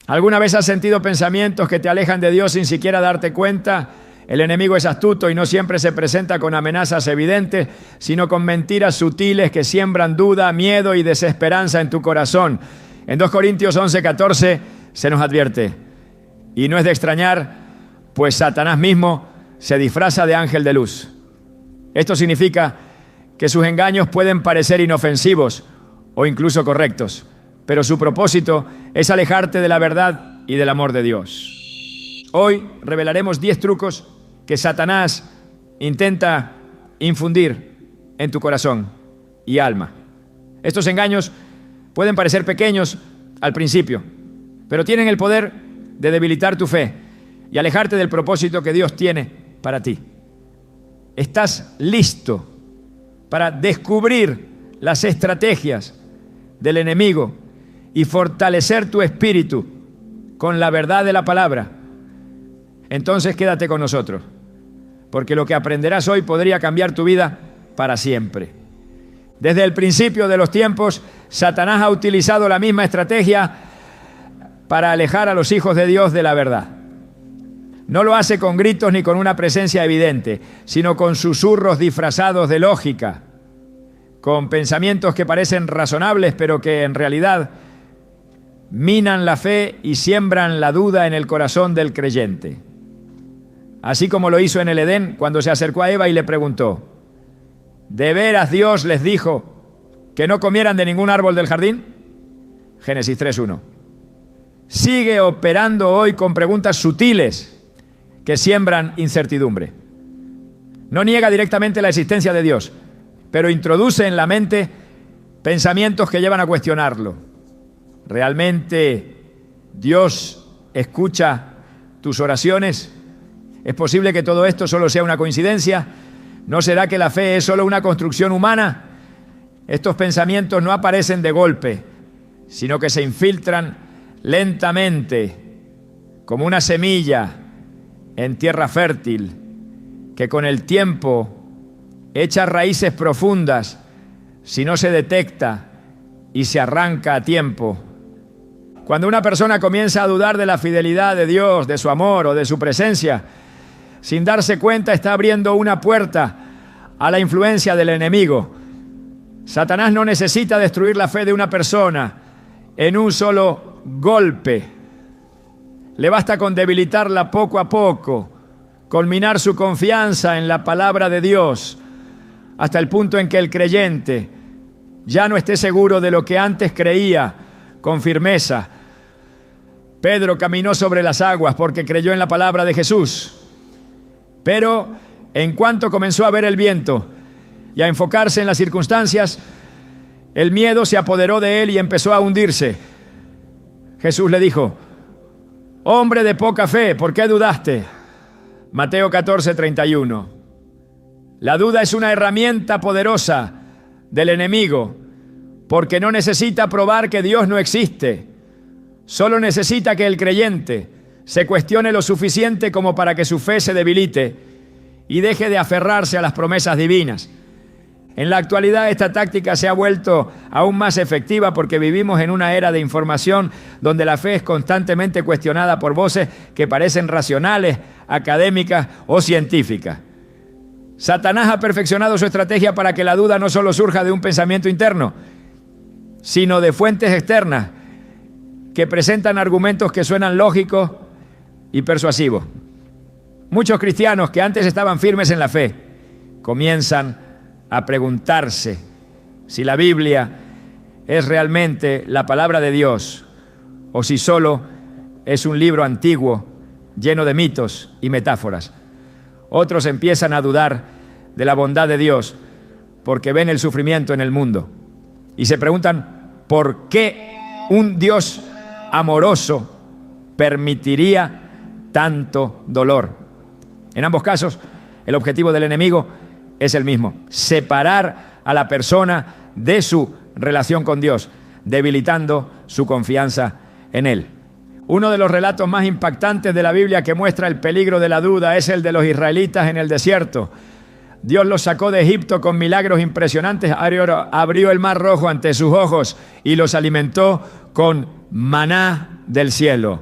¿Alguna vez has sentido pensamientos que te alejan de Dios sin siquiera darte cuenta? El enemigo es astuto y no siempre se presenta con amenazas evidentes, sino con mentiras sutiles que siembran duda, miedo y desesperanza en tu corazón. En 2 Corintios 11:14 se nos advierte: y no es de extrañar, pues Satanás mismo se disfraza de ángel de luz. Esto significa que sus engaños pueden parecer inofensivos o incluso correctos, pero su propósito es alejarte de la verdad y del amor de Dios. Hoy revelaremos 10 trucos que Satanás intenta infundir en tu corazón y alma. Estos engaños pueden parecer pequeños al principio, pero tienen el poder de debilitar tu fe y alejarte del propósito que Dios tiene para ti. ¿Estás listo para descubrir las estrategias del enemigo y fortalecer tu espíritu con la verdad de la palabra? Entonces quédate con nosotros, porque lo que aprenderás hoy podría cambiar tu vida para siempre. Desde el principio de los tiempos, Satanás ha utilizado la misma estrategia para alejar a los hijos de Dios de la verdad. No lo hace con gritos ni con una presencia evidente, sino con susurros disfrazados de lógica, con pensamientos que parecen razonables, pero que en realidad minan la fe y siembran la duda en el corazón del creyente. Así como lo hizo en el Edén cuando se acercó a Eva y le preguntó: ¿de veras Dios les dijo que no comieran de ningún árbol del jardín? Génesis 3:1. Sigue operando hoy con preguntas sutiles que siembran incertidumbre. No niega directamente la existencia de Dios, pero introduce en la mente pensamientos que llevan a cuestionarlo. ¿Realmente Dios escucha tus oraciones? ¿Es posible que todo esto solo sea una coincidencia? ¿No será que la fe es solo una construcción humana? Estos pensamientos no aparecen de golpe, sino que se infiltran lentamente, como una semilla en tierra fértil, que con el tiempo echa raíces profundas si no se detecta y se arranca a tiempo. Cuando una persona comienza a dudar de la fidelidad de Dios, de su amor o de su presencia, sin darse cuenta está abriendo una puerta a la influencia del enemigo. Satanás no necesita destruir la fe de una persona en un solo golpe. Le basta con debilitarla poco a poco, con minar su confianza en la palabra de Dios, hasta el punto en que el creyente ya no esté seguro de lo que antes creía con firmeza. Pedro caminó sobre las aguas porque creyó en la palabra de Jesús. Pero en cuanto comenzó a ver el viento y a enfocarse en las circunstancias, el miedo se apoderó de él y empezó a hundirse. Jesús le dijo: hombre de poca fe, ¿por qué dudaste? Mateo 14:31. La duda es una herramienta poderosa del enemigo, porque no necesita probar que Dios no existe. Solo necesita que el creyente se cuestione lo suficiente como para que su fe se debilite y deje de aferrarse a las promesas divinas. En la actualidad esta táctica se ha vuelto aún más efectiva porque vivimos en una era de información donde la fe es constantemente cuestionada por voces que parecen racionales, académicas o científicas. Satanás ha perfeccionado su estrategia para que la duda no solo surja de un pensamiento interno, sino de fuentes externas que presentan argumentos que suenan lógicos y persuasivos. Muchos cristianos que antes estaban firmes en la fe comienzan a preguntarse si la Biblia es realmente la palabra de Dios o si solo es un libro antiguo lleno de mitos y metáforas. Otros empiezan a dudar de la bondad de Dios porque ven el sufrimiento en el mundo y se preguntan por qué un Dios amoroso permitiría tanto dolor. En ambos casos, el objetivo del enemigo es el mismo: separar a la persona de su relación con Dios, debilitando su confianza en Él. Uno de los relatos más impactantes de la Biblia que muestra el peligro de la duda es el de los israelitas en el desierto. Dios los sacó de Egipto con milagros impresionantes, abrió el mar Rojo ante sus ojos y los alimentó con maná del cielo.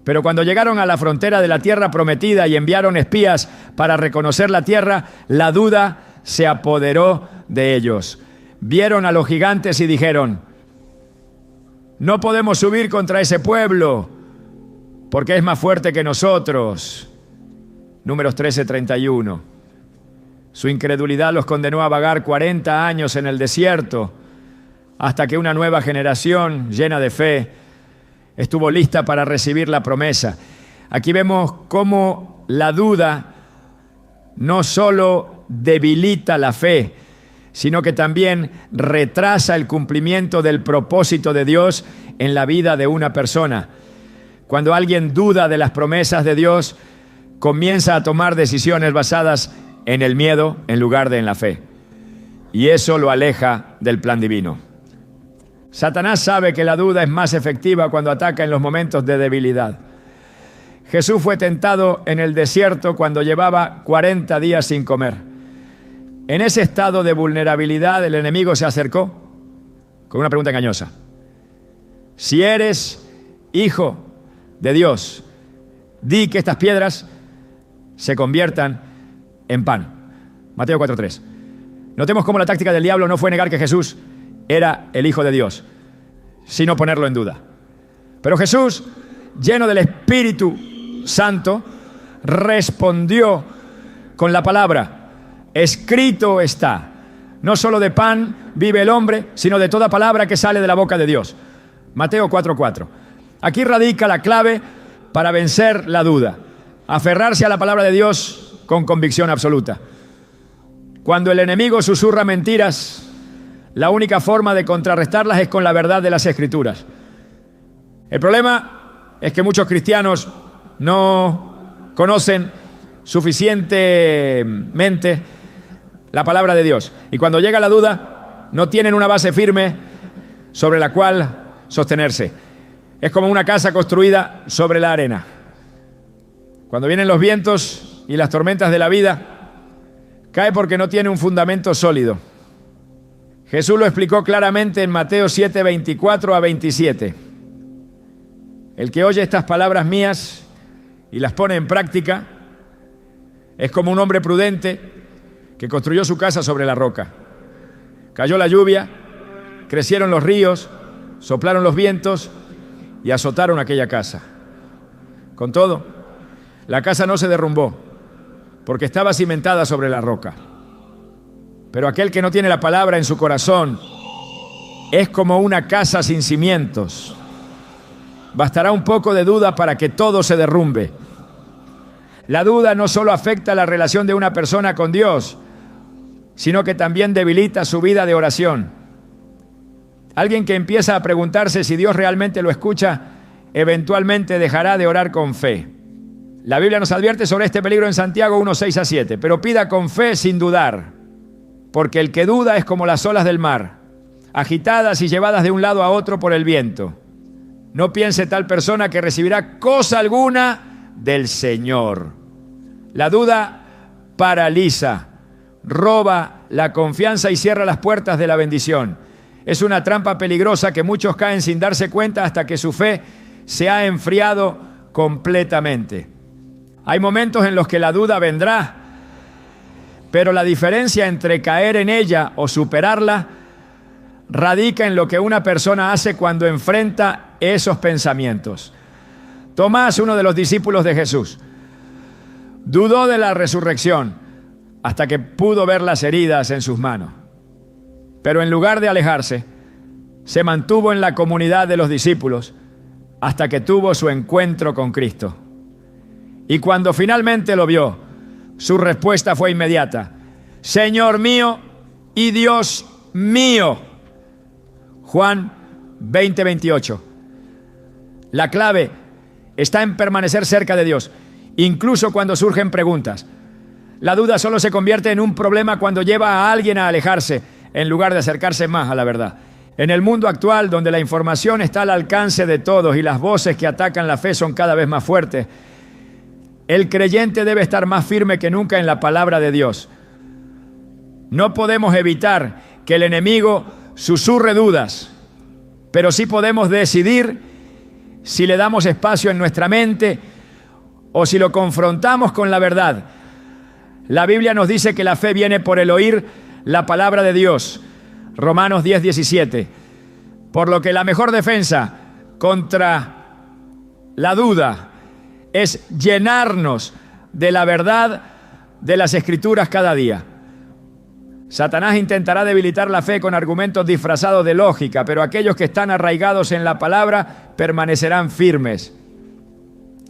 Pero cuando llegaron a la frontera de la tierra prometida y enviaron espías para reconocer la tierra, la duda se apoderó de ellos. Vieron a los gigantes y dijeron: no podemos subir contra ese pueblo, porque es más fuerte que nosotros. Números 13:31. Su incredulidad los condenó a vagar 40 años en el desierto, hasta que una nueva generación llena de fe estuvo lista para recibir la promesa. Aquí vemos cómo la duda no solo debilita la fe, sino que también retrasa el cumplimiento del propósito de Dios en la vida de una persona. Cuando alguien duda de las promesas de Dios, comienza a tomar decisiones basadas en el miedo en lugar de en la fe. Y eso lo aleja del plan divino. Satanás sabe que la duda es más efectiva cuando ataca en los momentos de debilidad. Jesús fue tentado en el desierto cuando llevaba 40 días sin comer. En ese estado de vulnerabilidad, el enemigo se acercó con una pregunta engañosa: si eres hijo de Dios, di que estas piedras se conviertan en pan. Mateo 4:3. Notemos cómo la táctica del diablo no fue negar que Jesús era el Hijo de Dios, sino ponerlo en duda. Pero Jesús, lleno del Espíritu Santo, respondió con la palabra: escrito está, no solo de pan vive el hombre, sino de toda palabra que sale de la boca de Dios. Mateo 4:4. Aquí radica la clave para vencer la duda: aferrarse a la palabra de Dios con convicción absoluta. Cuando el enemigo susurra mentiras, la única forma de contrarrestarlas es con la verdad de las Escrituras. El problema es que muchos cristianos no conocen suficientemente la palabra de Dios. Y cuando llega la duda, no tienen una base firme sobre la cual sostenerse. Es como una casa construida sobre la arena. Cuando vienen los vientos y las tormentas de la vida, cae porque no tiene un fundamento sólido. Jesús lo explicó claramente en Mateo 7:24-27. El que oye estas palabras mías y las pone en práctica es como un hombre prudente que construyó su casa sobre la roca. Cayó la lluvia, crecieron los ríos, soplaron los vientos y azotaron aquella casa. Con todo, la casa no se derrumbó porque estaba cimentada sobre la roca. Pero aquel que no tiene la palabra en su corazón es como una casa sin cimientos. Bastará un poco de duda para que todo se derrumbe. La duda no solo afecta la relación de una persona con Dios, sino que también debilita su vida de oración. Alguien que empieza a preguntarse si Dios realmente lo escucha, eventualmente dejará de orar con fe. La Biblia nos advierte sobre este peligro en Santiago 1:6-7. Pero pida con fe sin dudar, porque el que duda es como las olas del mar, agitadas y llevadas de un lado a otro por el viento. No piense tal persona que recibirá cosa alguna del Señor. La duda paraliza, roba la confianza y cierra las puertas de la bendición. Es una trampa peligrosa que muchos caen sin darse cuenta hasta que su fe se ha enfriado completamente. Hay momentos en los que la duda vendrá, pero la diferencia entre caer en ella o superarla radica en lo que una persona hace cuando enfrenta esos pensamientos. Tomás, uno de los discípulos de Jesús, dudó de la resurrección hasta que pudo ver las heridas en sus manos. Pero en lugar de alejarse, se mantuvo en la comunidad de los discípulos hasta que tuvo su encuentro con Cristo. Y cuando finalmente lo vio, su respuesta fue inmediata: Señor mío y Dios mío. Juan 20:28. La clave está en permanecer cerca de Dios, incluso cuando surgen preguntas. La duda solo se convierte en un problema cuando lleva a alguien a alejarse, en lugar de acercarse más a la verdad. En el mundo actual, donde la información está al alcance de todos y las voces que atacan la fe son cada vez más fuertes, el creyente debe estar más firme que nunca en la palabra de Dios. No podemos evitar que el enemigo susurre dudas, pero sí podemos decidir si le damos espacio en nuestra mente o si lo confrontamos con la verdad. La Biblia nos dice que la fe viene por el oír la palabra de Dios. Romanos 10:17. Por lo que la mejor defensa contra la duda es llenarnos de la verdad de las Escrituras cada día. Satanás intentará debilitar la fe con argumentos disfrazados de lógica, pero aquellos que están arraigados en la palabra permanecerán firmes.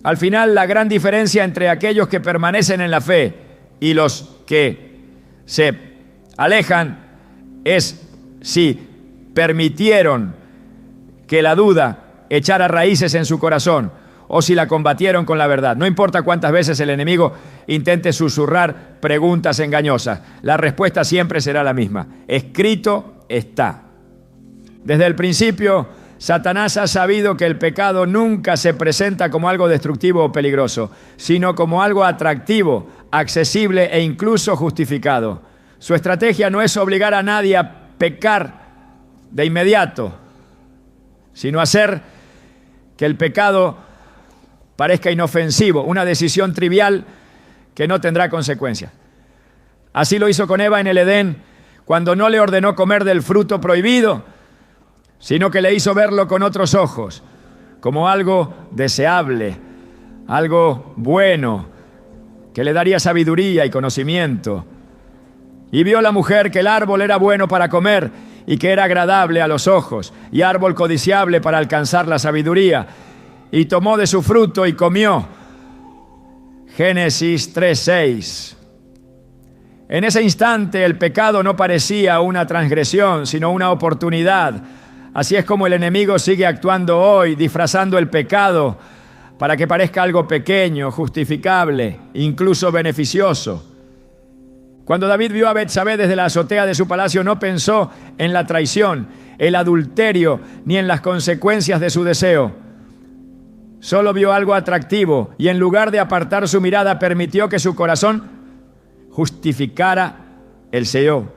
Al final, la gran diferencia entre aquellos que permanecen en la fe y los que se alejan es si permitieron que la duda echara raíces en su corazón o si la combatieron con la verdad. No importa cuántas veces el enemigo intente susurrar preguntas engañosas, la respuesta siempre será la misma. Escrito está. Desde el principio, Satanás ha sabido que el pecado nunca se presenta como algo destructivo o peligroso, sino como algo atractivo, accesible e incluso justificado. Su estrategia no es obligar a nadie a pecar de inmediato, sino hacer que el pecado parezca inofensivo, una decisión trivial que no tendrá consecuencias. Así lo hizo con Eva en el Edén, cuando no le ordenó comer del fruto prohibido, sino que le hizo verlo con otros ojos, como algo deseable, algo bueno, que le daría sabiduría y conocimiento. Y vio la mujer que el árbol era bueno para comer y que era agradable a los ojos, y árbol codiciable para alcanzar la sabiduría. Y tomó de su fruto y comió. Génesis 3:6. En ese instante el pecado no parecía una transgresión, sino una oportunidad. Así es como el enemigo sigue actuando hoy, disfrazando el pecado para que parezca algo pequeño, justificable, incluso beneficioso. Cuando David vio a Betsabé desde la azotea de su palacio, no pensó en la traición, el adulterio, ni en las consecuencias de su deseo. Solo vio algo atractivo y en lugar de apartar su mirada, permitió que su corazón justificara el Señor.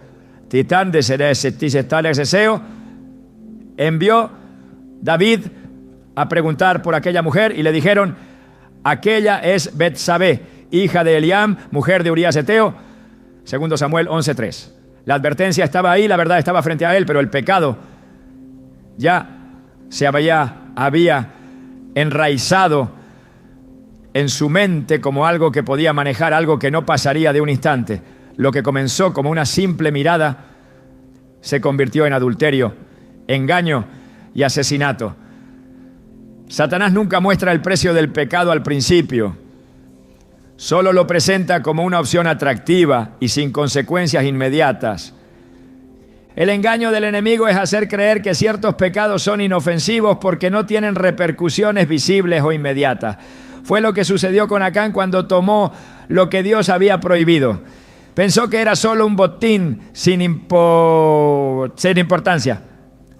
Titán de deseo. Envió David a preguntar por aquella mujer y le dijeron: aquella es Betsabé, hija de Eliam, mujer de Urías Eteo. 2 Samuel 11:3. La advertencia estaba ahí, la verdad estaba frente a él, pero el pecado ya se había enraizado en su mente como algo que podía manejar, algo que no pasaría de un instante. Lo que comenzó como una simple mirada se convirtió en adulterio, engaño y asesinato. Satanás nunca muestra el precio del pecado al principio. Solo lo presenta como una opción atractiva y sin consecuencias inmediatas. El engaño del enemigo es hacer creer que ciertos pecados son inofensivos porque no tienen repercusiones visibles o inmediatas. Fue lo que sucedió con Acán cuando tomó lo que Dios había prohibido. Pensó que era solo un botín sin importancia,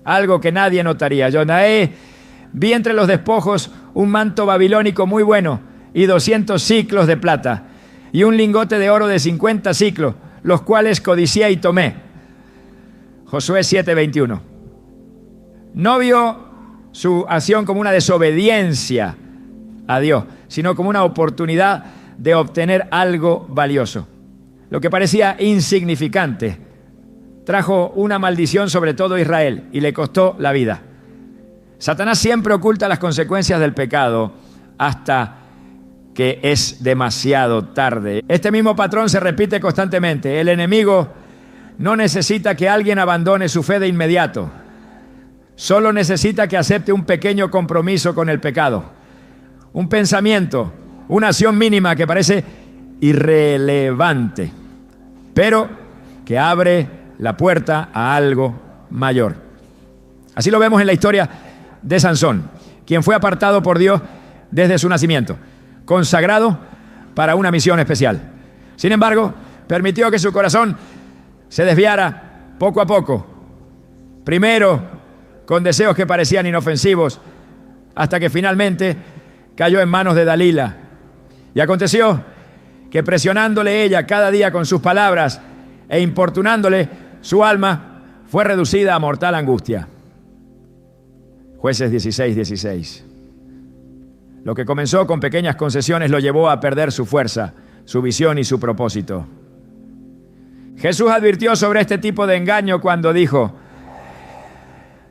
algo que nadie notaría. Jonaé, vi entre los despojos un manto babilónico muy bueno y 200 siclos de plata y un lingote de oro de 50 siclos, los cuales codicié y tomé. Josué 7:21. No vio su acción como una desobediencia a Dios, sino como una oportunidad de obtener algo valioso. Lo que parecía insignificante trajo una maldición sobre todo Israel y le costó la vida. Satanás siempre oculta las consecuencias del pecado hasta que es demasiado tarde. Este mismo patrón se repite constantemente. El enemigo no necesita que alguien abandone su fe de inmediato. Solo necesita que acepte un pequeño compromiso con el pecado. Un pensamiento, una acción mínima que parece irrelevante, pero que abre la puerta a algo mayor. Así lo vemos en la historia de Sansón, quien fue apartado por Dios desde su nacimiento, consagrado para una misión especial. Sin embargo, permitió que su corazón se desviara poco a poco, primero con deseos que parecían inofensivos, hasta que finalmente cayó en manos de Dalila. Y aconteció que presionándole ella cada día con sus palabras e importunándole, su alma fue reducida a mortal angustia. Jueces 16:16. Lo que comenzó con pequeñas concesiones lo llevó a perder su fuerza, su visión y su propósito. Jesús advirtió sobre este tipo de engaño cuando dijo: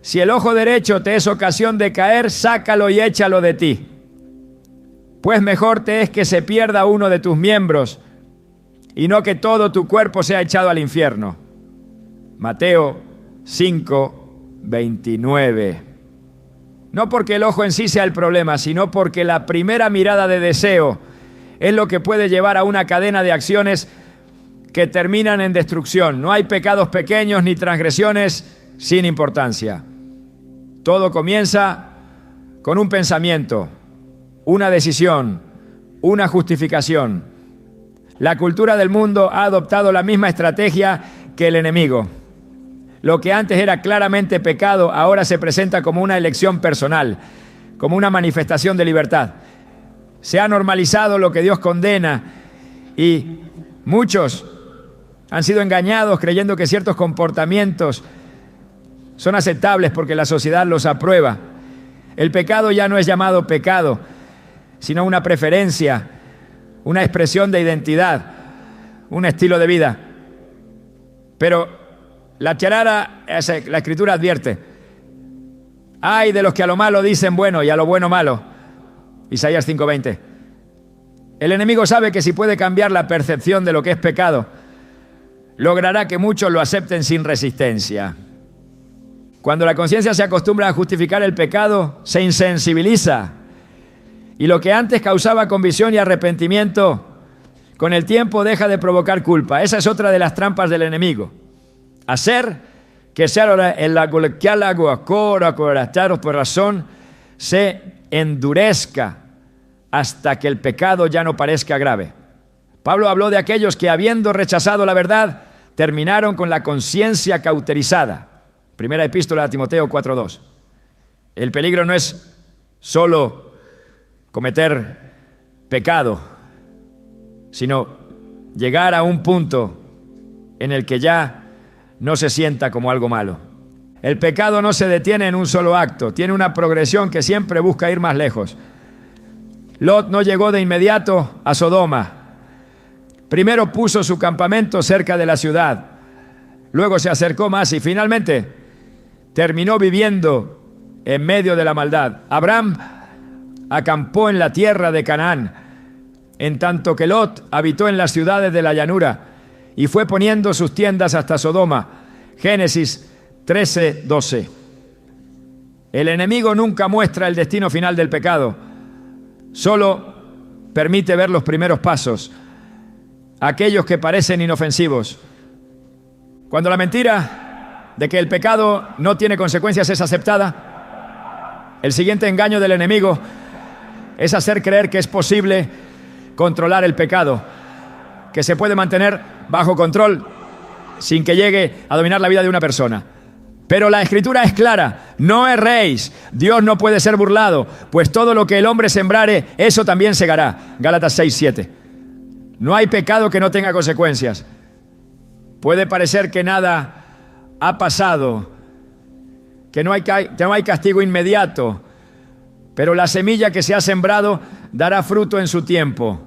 si el ojo derecho te es ocasión de caer, sácalo y échalo de ti. Pues mejor te es que se pierda uno de tus miembros y no que todo tu cuerpo sea echado al infierno. Mateo 5:29. No porque el ojo en sí sea el problema, sino porque la primera mirada de deseo es lo que puede llevar a una cadena de acciones que terminan en destrucción. No hay pecados pequeños ni transgresiones sin importancia. Todo comienza con un pensamiento, una decisión, una justificación. La cultura del mundo ha adoptado la misma estrategia que el enemigo. Lo que antes era claramente pecado, ahora se presenta como una elección personal, como una manifestación de libertad. Se ha normalizado lo que Dios condena y muchos han sido engañados creyendo que ciertos comportamientos son aceptables porque la sociedad los aprueba. El pecado ya no es llamado pecado, sino una preferencia, una expresión de identidad, un estilo de vida. Pero la charada, la Escritura advierte: ay de los que a lo malo dicen bueno y a lo bueno malo. Isaías 5:20. El enemigo sabe que si puede cambiar la percepción de lo que es pecado, logrará que muchos lo acepten sin resistencia. Cuando la conciencia se acostumbra a justificar el pecado, se insensibiliza. Y lo que antes causaba convicción y arrepentimiento, con el tiempo deja de provocar culpa. Esa es otra de las trampas del enemigo. Hacer que por razón se endurezca hasta que el pecado ya no parezca grave. Pablo habló de aquellos que, habiendo rechazado la verdad, terminaron con la conciencia cauterizada. Primera epístola a Timoteo 4:2. El peligro no es solo cometer pecado, sino llegar a un punto en el que ya no se sienta como algo malo. El pecado no se detiene en un solo acto, tiene una progresión que siempre busca ir más lejos. Lot no llegó de inmediato a Sodoma. Primero puso su campamento cerca de la ciudad, luego se acercó más y finalmente terminó viviendo en medio de la maldad. Abraham acampó en la tierra de Canaán, en tanto que Lot habitó en las ciudades de la llanura y fue poniendo sus tiendas hasta Sodoma. Génesis 13:12. El enemigo nunca muestra el destino final del pecado, solo permite ver los primeros pasos, aquellos que parecen inofensivos. Cuando la mentira de que el pecado no tiene consecuencias es aceptada, el siguiente engaño del enemigo es hacer creer que es posible controlar el pecado, que se puede mantener bajo control sin que llegue a dominar la vida de una persona. Pero la Escritura es clara: no erréis, Dios no puede ser burlado, pues todo lo que el hombre sembrare, eso también segará. Gálatas 6:7. No hay pecado que no tenga consecuencias. Puede parecer que nada ha pasado, que no hay castigo inmediato, pero la semilla que se ha sembrado dará fruto en su tiempo.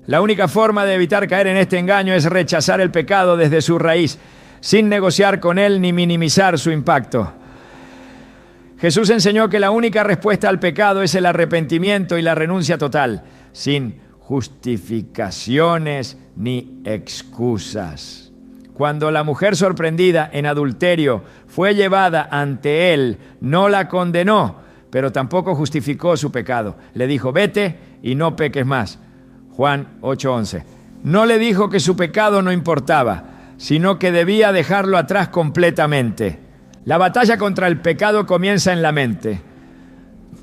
La única forma de evitar caer en este engaño es rechazar el pecado desde su raíz, sin negociar con él ni minimizar su impacto. Jesús enseñó que la única respuesta al pecado es el arrepentimiento y la renuncia total, sin justificaciones ni excusas. Cuando la mujer sorprendida en adulterio fue llevada ante él, no la condenó, pero tampoco justificó su pecado. Le dijo: vete y no peques más. Juan 8:11. No le dijo que su pecado no importaba, sino que debía dejarlo atrás completamente. La batalla contra el pecado comienza en la mente.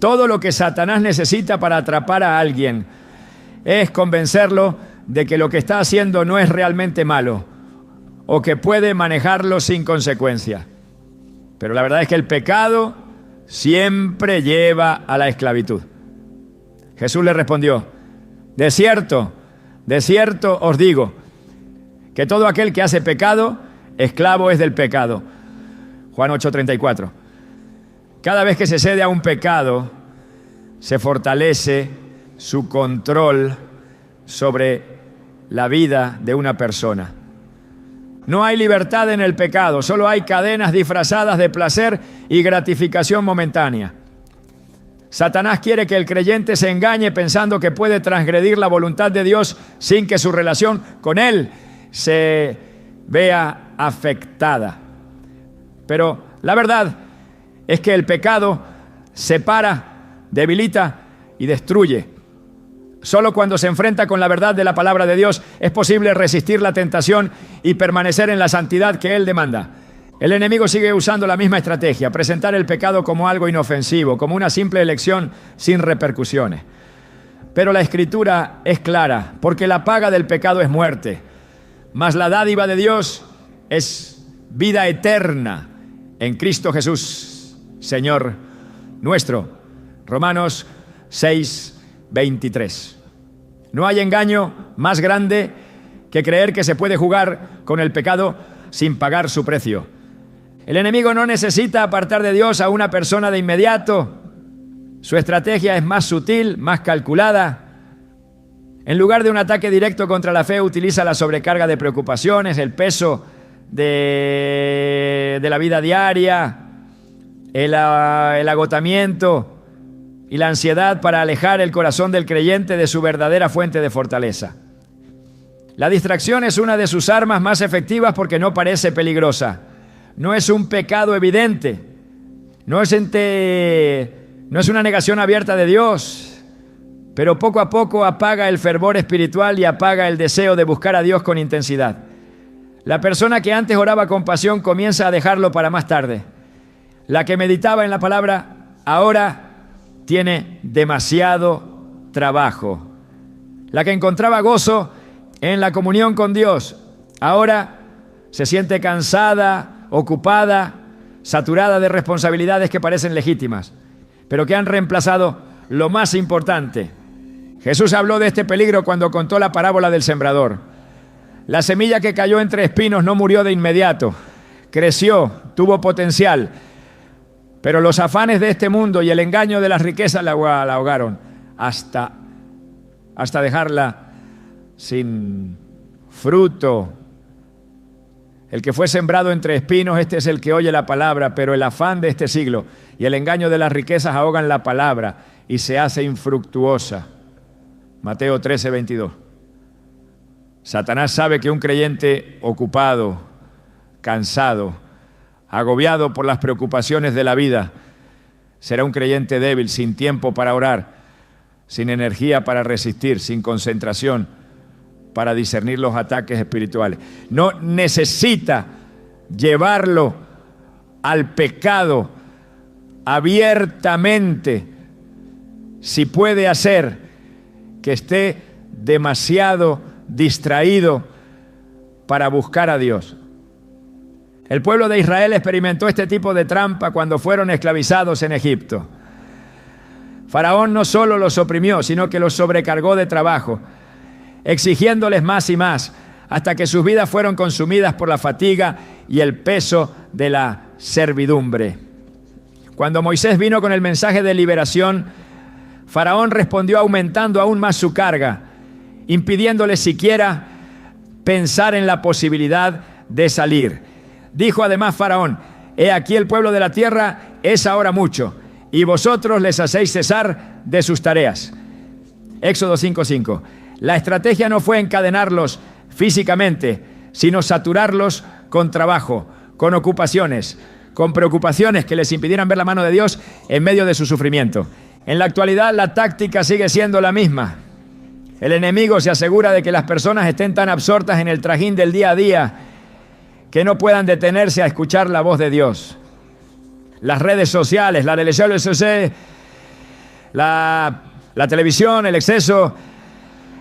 Todo lo que Satanás necesita para atrapar a alguien es convencerlo de que lo que está haciendo no es realmente malo, o que puede manejarlo sin consecuencia. Pero la verdad es que el pecado siempre lleva a la esclavitud. Jesús le respondió: de cierto os digo, que todo aquel que hace pecado, esclavo es del pecado. Juan 8:34. Cada vez que se cede a un pecado, se fortalece su control sobre la vida de una persona. No hay libertad en el pecado, solo hay cadenas disfrazadas de placer y gratificación momentánea. Satanás quiere que el creyente se engañe pensando que puede transgredir la voluntad de Dios sin que su relación con Él se vea afectada. Pero la verdad es que el pecado separa, debilita y destruye. Solo cuando se enfrenta con la verdad de la palabra de Dios es posible resistir la tentación y permanecer en la santidad que Él demanda. El enemigo sigue usando la misma estrategia, presentar el pecado como algo inofensivo, como una simple elección sin repercusiones. Pero la Escritura es clara, porque la paga del pecado es muerte, mas la dádiva de Dios es vida eterna en Cristo Jesús, Señor nuestro. Romanos 6:23. No hay engaño más grande que creer que se puede jugar con el pecado sin pagar su precio. El enemigo no necesita apartar de Dios a una persona de inmediato. Su estrategia es más sutil, más calculada. En lugar de un ataque directo contra la fe, utiliza la sobrecarga de preocupaciones, el peso de la vida diaria, el agotamiento y la ansiedad para alejar el corazón del creyente de su verdadera fuente de fortaleza. La distracción es una de sus armas más efectivas porque no parece peligrosa. No es un pecado evidente. No es una negación abierta de Dios. Pero poco a poco apaga el fervor espiritual y apaga el deseo de buscar a Dios con intensidad. La persona que antes oraba con pasión comienza a dejarlo para más tarde. La que meditaba en la palabra ahora tiene demasiado trabajo. La que encontraba gozo en la comunión con Dios ahora se siente cansada, ocupada, saturada de responsabilidades que parecen legítimas, pero que han reemplazado lo más importante. Jesús habló de este peligro cuando contó la parábola del sembrador. La semilla que cayó entre espinos no murió de inmediato, creció, tuvo potencial, pero los afanes de este mundo y el engaño de las riquezas la ahogaron hasta dejarla sin fruto. El que fue sembrado entre espinos, este es el que oye la palabra, pero el afán de este siglo y el engaño de las riquezas ahogan la palabra y se hace infructuosa. Mateo 13:22. Satanás sabe que un creyente ocupado, cansado, agobiado por las preocupaciones de la vida, será un creyente débil, sin tiempo para orar, sin energía para resistir, sin concentración para discernir los ataques espirituales. No necesita llevarlo al pecado abiertamente, si puede hacer que esté demasiado distraído para buscar a Dios. El pueblo de Israel experimentó este tipo de trampa cuando fueron esclavizados en Egipto. Faraón no solo los oprimió, sino que los sobrecargó de trabajo, exigiéndoles más y más, hasta que sus vidas fueron consumidas por la fatiga y el peso de la servidumbre. Cuando Moisés vino con el mensaje de liberación, Faraón respondió aumentando aún más su carga, impidiéndole siquiera pensar en la posibilidad de salir. Dijo además Faraón: he aquí el pueblo de la tierra es ahora mucho, y vosotros les hacéis cesar de sus tareas. Éxodo 5:5. La estrategia no fue encadenarlos físicamente, sino saturarlos con trabajo, con ocupaciones, con preocupaciones que les impidieran ver la mano de Dios en medio de su sufrimiento. En la actualidad la táctica sigue siendo la misma. El enemigo se asegura de que las personas estén tan absortas en el trajín del día a día que no puedan detenerse a escuchar la voz de Dios. Las redes sociales, la televisión, el exceso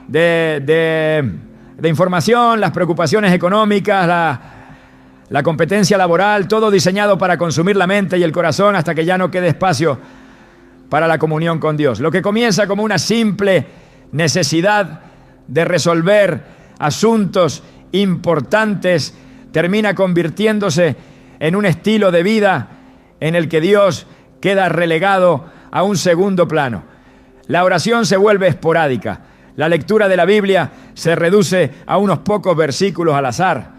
de información, las preocupaciones económicas, la competencia laboral, todo diseñado para consumir la mente y el corazón hasta que ya no quede espacio para la comunión con Dios. Lo que comienza como una simple necesidad de resolver asuntos importantes termina convirtiéndose en un estilo de vida en el que Dios queda relegado a un segundo plano. La oración se vuelve esporádica. La lectura de la Biblia se reduce a unos pocos versículos al azar.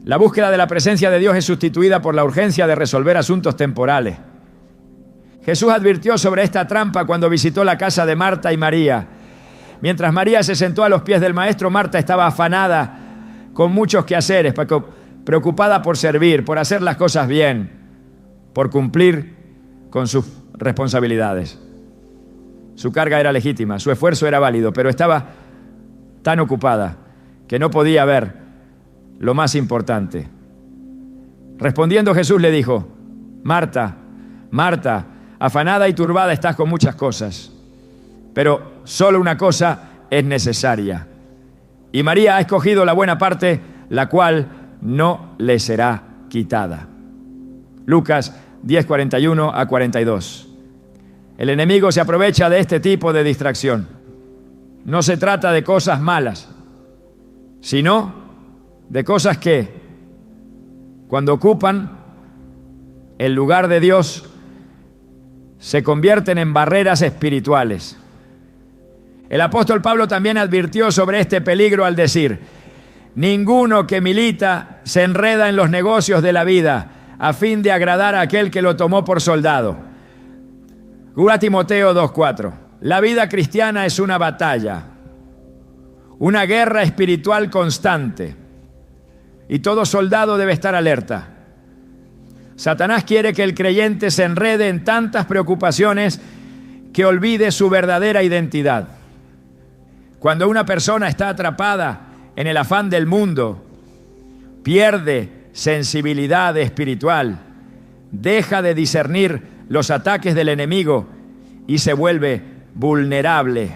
La búsqueda de la presencia de Dios es sustituida por la urgencia de resolver asuntos temporales. Jesús advirtió sobre esta trampa cuando visitó la casa de Marta y María. Mientras María se sentó a los pies del Maestro, Marta estaba afanada con muchos quehaceres, preocupada por servir, por hacer las cosas bien, por cumplir con sus responsabilidades. Su carga era legítima, su esfuerzo era válido, pero estaba tan ocupada que no podía ver lo más importante. Respondiendo, Jesús le dijo: Marta, Marta, afanada y turbada estás con muchas cosas, pero solo una cosa es necesaria. Y María ha escogido la buena parte, la cual no le será quitada. Lucas 10:41 a 42. El enemigo se aprovecha de este tipo de distracción. No se trata de cosas malas, sino de cosas que, cuando ocupan el lugar de Dios, se convierten en barreras espirituales. El apóstol Pablo también advirtió sobre este peligro al decir: ninguno que milita se enreda en los negocios de la vida a fin de agradar a aquel que lo tomó por soldado. 1 Timoteo 2:4. La vida cristiana es una batalla, una guerra espiritual constante, y todo soldado debe estar alerta. Satanás quiere que el creyente se enrede en tantas preocupaciones que olvide su verdadera identidad. Cuando una persona está atrapada en el afán del mundo, pierde sensibilidad espiritual, deja de discernir los ataques del enemigo y se vuelve vulnerable.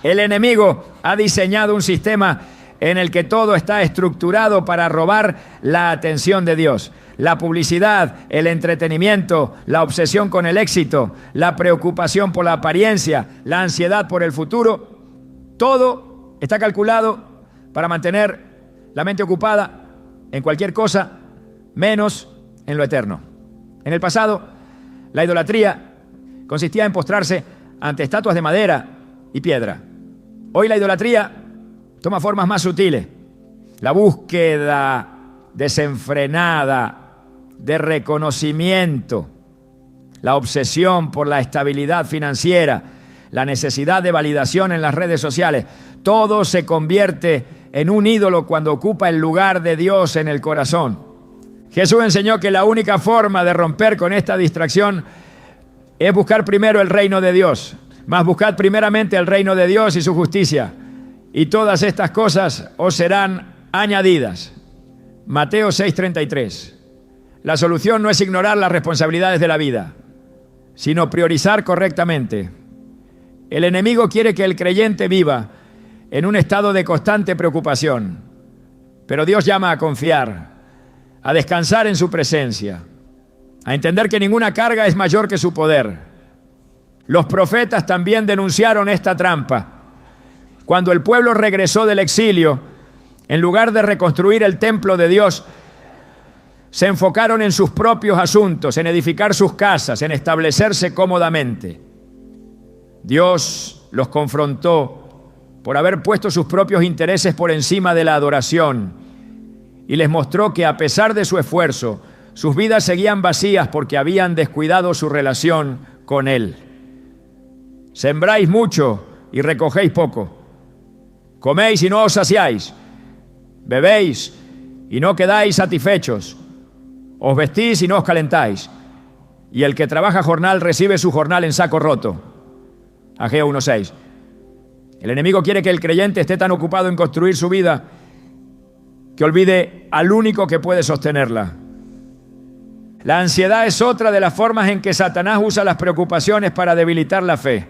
El enemigo ha diseñado un sistema en el que todo está estructurado para robar la atención de Dios. La publicidad, el entretenimiento, la obsesión con el éxito, la preocupación por la apariencia, la ansiedad por el futuro, todo está calculado para mantener la mente ocupada en cualquier cosa, menos en lo eterno. En el pasado, la idolatría consistía en postrarse ante estatuas de madera y piedra. Hoy la idolatría toma formas más sutiles. La búsqueda desenfrenada de reconocimiento, la obsesión por la estabilidad financiera, la necesidad de validación en las redes sociales, todo se convierte en un ídolo cuando ocupa el lugar de Dios en el corazón. Jesús enseñó que la única forma de romper con esta distracción es buscar primero el reino de Dios. Mas buscad primeramente el reino de Dios y su justicia, y todas estas cosas os serán añadidas. Mateo 6:33. La solución no es ignorar las responsabilidades de la vida, sino priorizar correctamente. El enemigo quiere que el creyente viva en un estado de constante preocupación, pero Dios llama a confiar, a descansar en su presencia, a entender que ninguna carga es mayor que su poder. Los profetas también denunciaron esta trampa. Cuando el pueblo regresó del exilio, en lugar de reconstruir el templo de Dios, se enfocaron en sus propios asuntos, en edificar sus casas, en establecerse cómodamente. Dios los confrontó por haber puesto sus propios intereses por encima de la adoración y les mostró que a pesar de su esfuerzo, sus vidas seguían vacías porque habían descuidado su relación con Él. Sembráis mucho y recogéis poco. Coméis y no os saciáis. Bebéis y no quedáis satisfechos. Os vestís y no os calentáis. Y el que trabaja jornal recibe su jornal en saco roto. Ageo 1:6. El enemigo quiere que el creyente esté tan ocupado en construir su vida que olvide al único que puede sostenerla. La ansiedad es otra de las formas en que Satanás usa las preocupaciones para debilitar la fe.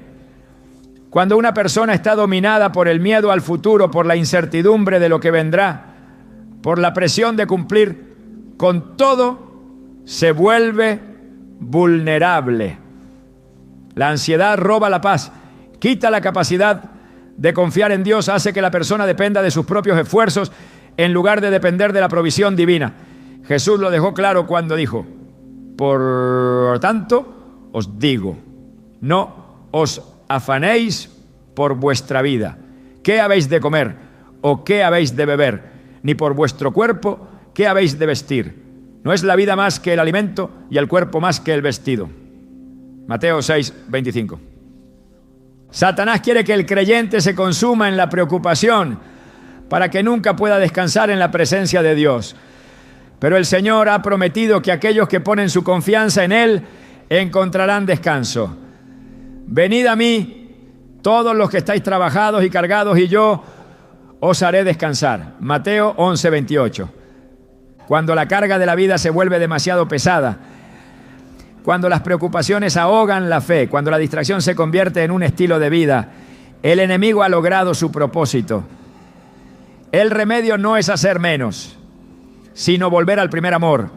Cuando una persona está dominada por el miedo al futuro, por la incertidumbre de lo que vendrá, por la presión de cumplir con todo, se vuelve vulnerable. La ansiedad roba la paz, quita la capacidad de confiar en Dios, hace que la persona dependa de sus propios esfuerzos en lugar de depender de la provisión divina. Jesús lo dejó claro cuando dijo: por tanto, os digo, no os afanéis por vuestra vida. ¿Qué habéis de comer o qué habéis de beber? Ni por vuestro cuerpo, ¿qué habéis de vestir? ¿No es la vida más que el alimento y el cuerpo más que el vestido? Mateo 6, 25. Satanás quiere que el creyente se consuma en la preocupación para que nunca pueda descansar en la presencia de Dios. Pero el Señor ha prometido que aquellos que ponen su confianza en Él encontrarán descanso. Venid a mí, todos los que estáis trabajados y cargados, y yo os haré descansar. Mateo 11, 28. Cuando la carga de la vida se vuelve demasiado pesada, cuando las preocupaciones ahogan la fe, cuando la distracción se convierte en un estilo de vida, el enemigo ha logrado su propósito. El remedio no es hacer menos, sino volver al primer amor,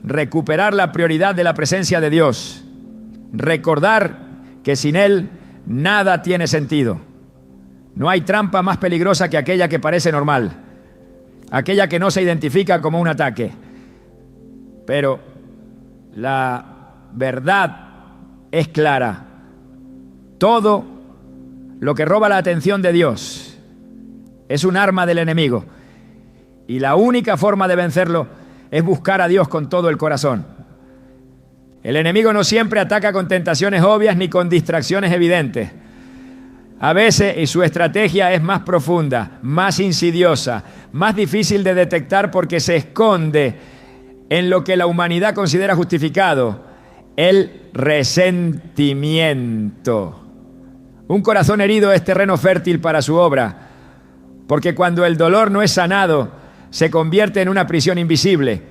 recuperar la prioridad de la presencia de Dios, recordar que sin Él nada tiene sentido. No hay trampa más peligrosa que aquella que parece normal, aquella que no se identifica como un ataque. Pero la verdad es clara. Todo lo que roba la atención de Dios es un arma del enemigo. Y la única forma de vencerlo es buscar a Dios con todo el corazón. El enemigo no siempre ataca con tentaciones obvias ni con distracciones evidentes. A veces, y su estrategia es más profunda, más insidiosa, más difícil de detectar porque se esconde en lo que la humanidad considera justificado: el resentimiento. Un corazón herido es terreno fértil para su obra, porque cuando el dolor no es sanado, se convierte en una prisión invisible,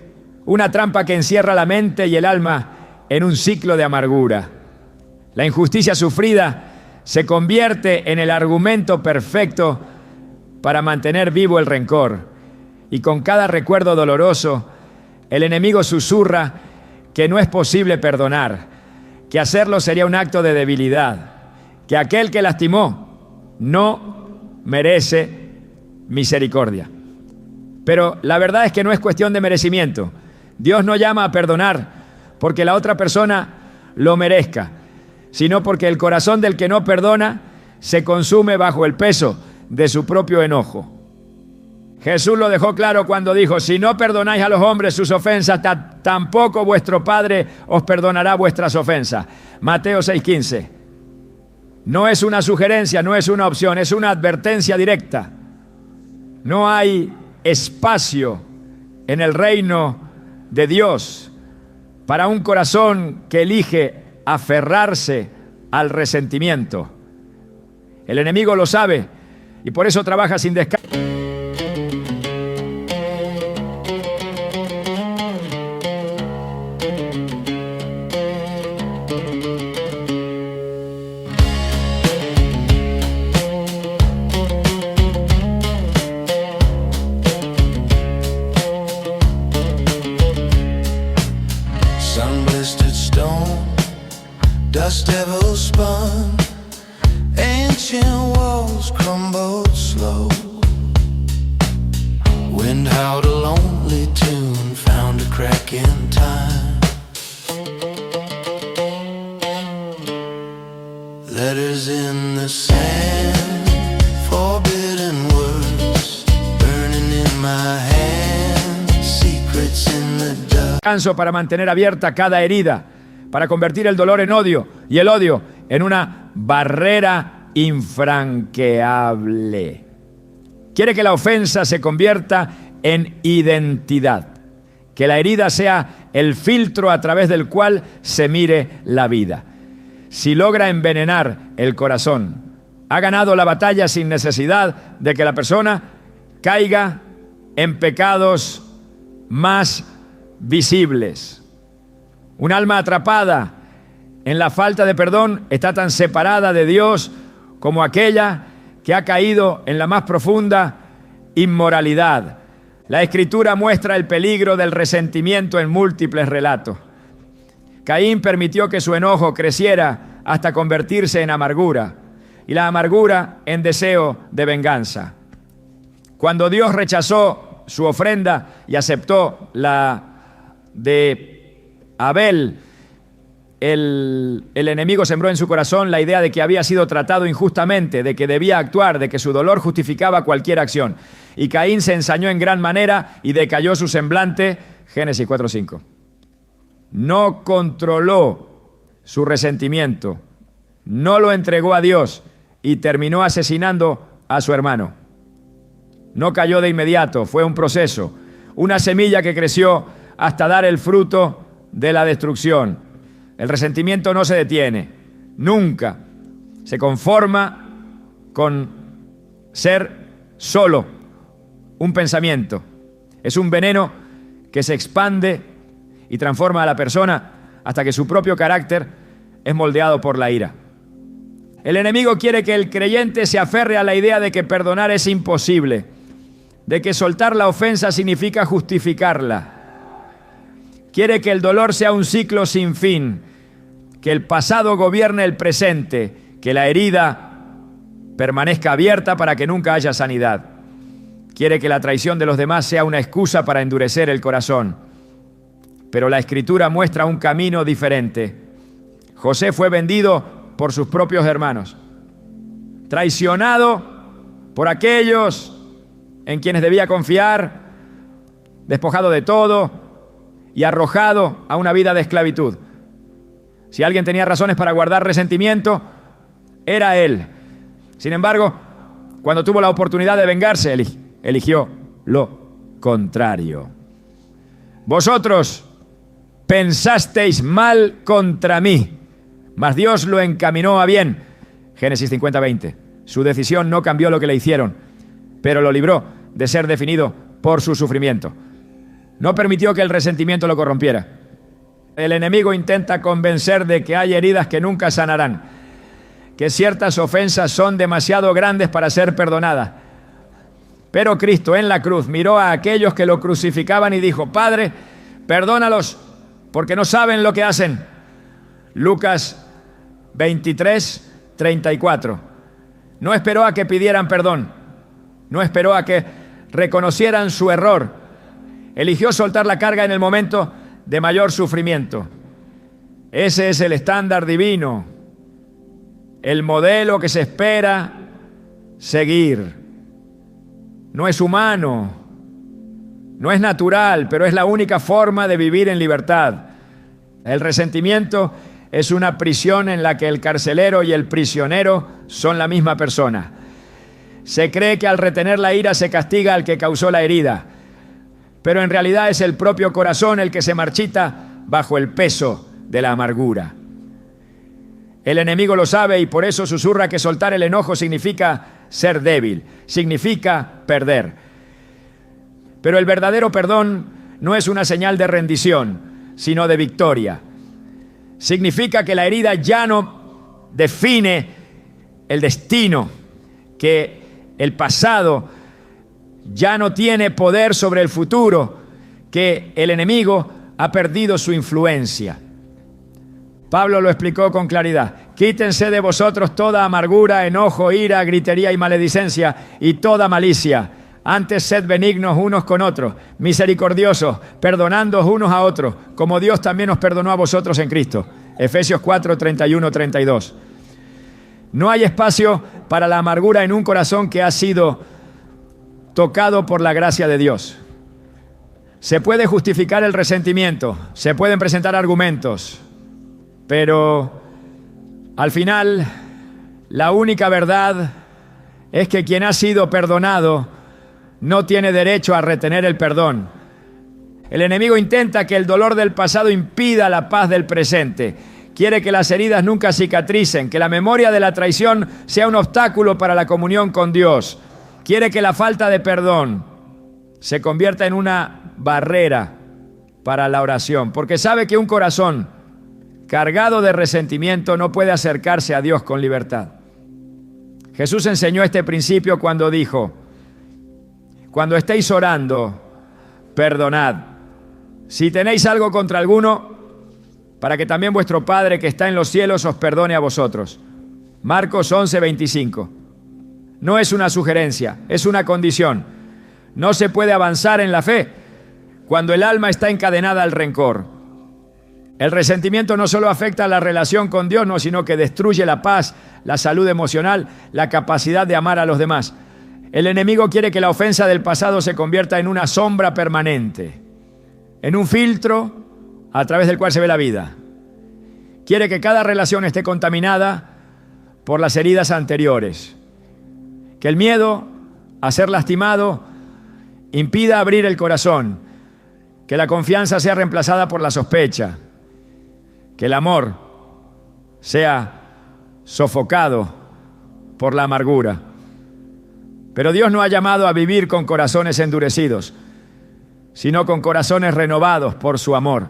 una trampa que encierra la mente y el alma en un ciclo de amargura. La injusticia sufrida se convierte en el argumento perfecto para mantener vivo el rencor. Y con cada recuerdo doloroso, el enemigo susurra que no es posible perdonar, que hacerlo sería un acto de debilidad, que aquel que lastimó no merece misericordia. Pero la verdad es que no es cuestión de merecimiento. Dios no llama a perdonar porque la otra persona lo merezca, sino porque el corazón del que no perdona se consume bajo el peso de su propio enojo. Jesús lo dejó claro cuando dijo: si no perdonáis a los hombres sus ofensas, tampoco vuestro Padre os perdonará vuestras ofensas. Mateo 6:15. No es una sugerencia, no es una opción, es una advertencia directa. No hay espacio en el reino de Dios para un corazón que elige aferrarse al resentimiento. El enemigo lo sabe y por eso trabaja sin descanso. Dust devils spun, ancient walls crumbled slow. Wind howled a lonely tune, found a crack in time. Letters in the sand, forbidden words, burning in my hand, secrets in the dark. Descanso para mantener abierta cada herida, para convertir el dolor en odio y el odio en una barrera infranqueable. Quiere que la ofensa se convierta en identidad, que la herida sea el filtro a través del cual se mire la vida. Si logra envenenar el corazón, ha ganado la batalla sin necesidad de que la persona caiga en pecados más visibles. Un alma atrapada en la falta de perdón está tan separada de Dios como aquella que ha caído en la más profunda inmoralidad. La Escritura muestra el peligro del resentimiento en múltiples relatos. Caín permitió que su enojo creciera hasta convertirse en amargura, y la amargura en deseo de venganza. Cuando Dios rechazó su ofrenda y aceptó la de Abel, el enemigo sembró en su corazón la idea de que había sido tratado injustamente, de que debía actuar, de que su dolor justificaba cualquier acción. Y Caín se ensañó en gran manera y decayó su semblante. Génesis 4:5. No controló su resentimiento, no lo entregó a Dios y terminó asesinando a su hermano. No cayó de inmediato, fue un proceso, una semilla que creció hasta dar el fruto de la destrucción. El resentimiento no se detiene, nunca se conforma con ser solo un pensamiento. Es un veneno que se expande y transforma a la persona hasta que su propio carácter es moldeado por la ira. El enemigo quiere que el creyente se aferre a la idea de que perdonar es imposible, de que soltar la ofensa significa justificarla. Quiere que el dolor sea un ciclo sin fin, que el pasado gobierne el presente, que la herida permanezca abierta para que nunca haya sanidad. Quiere que la traición de los demás sea una excusa para endurecer el corazón. Pero la Escritura muestra un camino diferente. José fue vendido por sus propios hermanos, traicionado por aquellos en quienes debía confiar, despojado de todo y arrojado a una vida de esclavitud. Si alguien tenía razones para guardar resentimiento, era él. Sin embargo, cuando tuvo la oportunidad de vengarse, eligió lo contrario. Vosotros pensasteis mal contra mí, mas Dios lo encaminó a bien. Génesis 50:20. Su decisión no cambió lo que le hicieron, pero lo libró de ser definido por su sufrimiento. No permitió que el resentimiento lo corrompiera. El enemigo intenta convencer de que hay heridas que nunca sanarán, que ciertas ofensas son demasiado grandes para ser perdonadas. Pero Cristo en la cruz miró a aquellos que lo crucificaban y dijo: Padre, perdónalos porque no saben lo que hacen. Lucas 23:34. No esperó a que pidieran perdón, no esperó a que reconocieran su error. Eligió soltar la carga en el momento de mayor sufrimiento. Ese es el estándar divino, el modelo que se espera seguir. No es humano, no es natural, pero es la única forma de vivir en libertad. El resentimiento es una prisión en la que el carcelero y el prisionero son la misma persona. Se cree que al retener la ira se castiga al que causó la herida, pero en realidad es el propio corazón el que se marchita bajo el peso de la amargura. El enemigo lo sabe y por eso susurra que soltar el enojo significa ser débil, significa perder. Pero el verdadero perdón no es una señal de rendición, sino de victoria. Significa que la herida ya no define el destino, que el pasado ya no tiene poder sobre el futuro, que el enemigo ha perdido su influencia. Pablo lo explicó con claridad. Quítense de vosotros toda amargura, enojo, ira, gritería y maledicencia y toda malicia. Antes sed benignos unos con otros, misericordiosos, perdonándoos unos a otros, como Dios también os perdonó a vosotros en Cristo. Efesios 4, 31, 32. No hay espacio para la amargura en un corazón que ha sido tocado por la gracia de Dios. Se puede justificar el resentimiento, se pueden presentar argumentos, pero al final la única verdad es que quien ha sido perdonado no tiene derecho a retener el perdón. El enemigo intenta que el dolor del pasado impida la paz del presente. Quiere que las heridas nunca cicatricen, que la memoria de la traición sea un obstáculo para la comunión con Dios. Quiere que la falta de perdón se convierta en una barrera para la oración, porque sabe que un corazón cargado de resentimiento no puede acercarse a Dios con libertad. Jesús enseñó este principio cuando dijo: cuando estéis orando, perdonad, si tenéis algo contra alguno, para que también vuestro Padre que está en los cielos os perdone a vosotros. Marcos 11:25. No es una sugerencia, es una condición. No se puede avanzar en la fe cuando el alma está encadenada al rencor. El resentimiento no solo afecta a la relación con Dios, no, sino que destruye la paz, la salud emocional, la capacidad de amar a los demás. El enemigo quiere que la ofensa del pasado se convierta en una sombra permanente, en un filtro a través del cual se ve la vida. Quiere que cada relación esté contaminada por las heridas anteriores. Que el miedo a ser lastimado impida abrir el corazón. Que la confianza sea reemplazada por la sospecha. Que el amor sea sofocado por la amargura. Pero Dios no ha llamado a vivir con corazones endurecidos, sino con corazones renovados por su amor.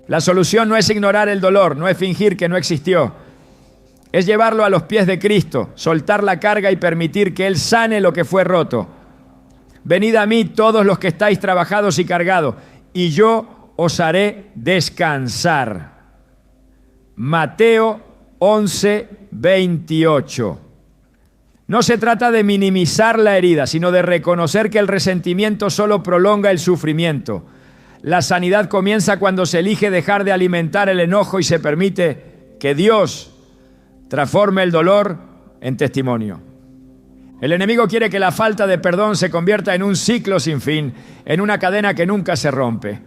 La solución no es ignorar el dolor, no es fingir que no existió. Es llevarlo a los pies de Cristo, soltar la carga y permitir que Él sane lo que fue roto. Venid a mí todos los que estáis trabajados y cargados, y yo os haré descansar. Mateo 11:28. No se trata de minimizar la herida, sino de reconocer que el resentimiento solo prolonga el sufrimiento. La sanidad comienza cuando se elige dejar de alimentar el enojo y se permite que Dios transforme el dolor en testimonio. El enemigo quiere que la falta de perdón se convierta en un ciclo sin fin, en una cadena que nunca se rompe.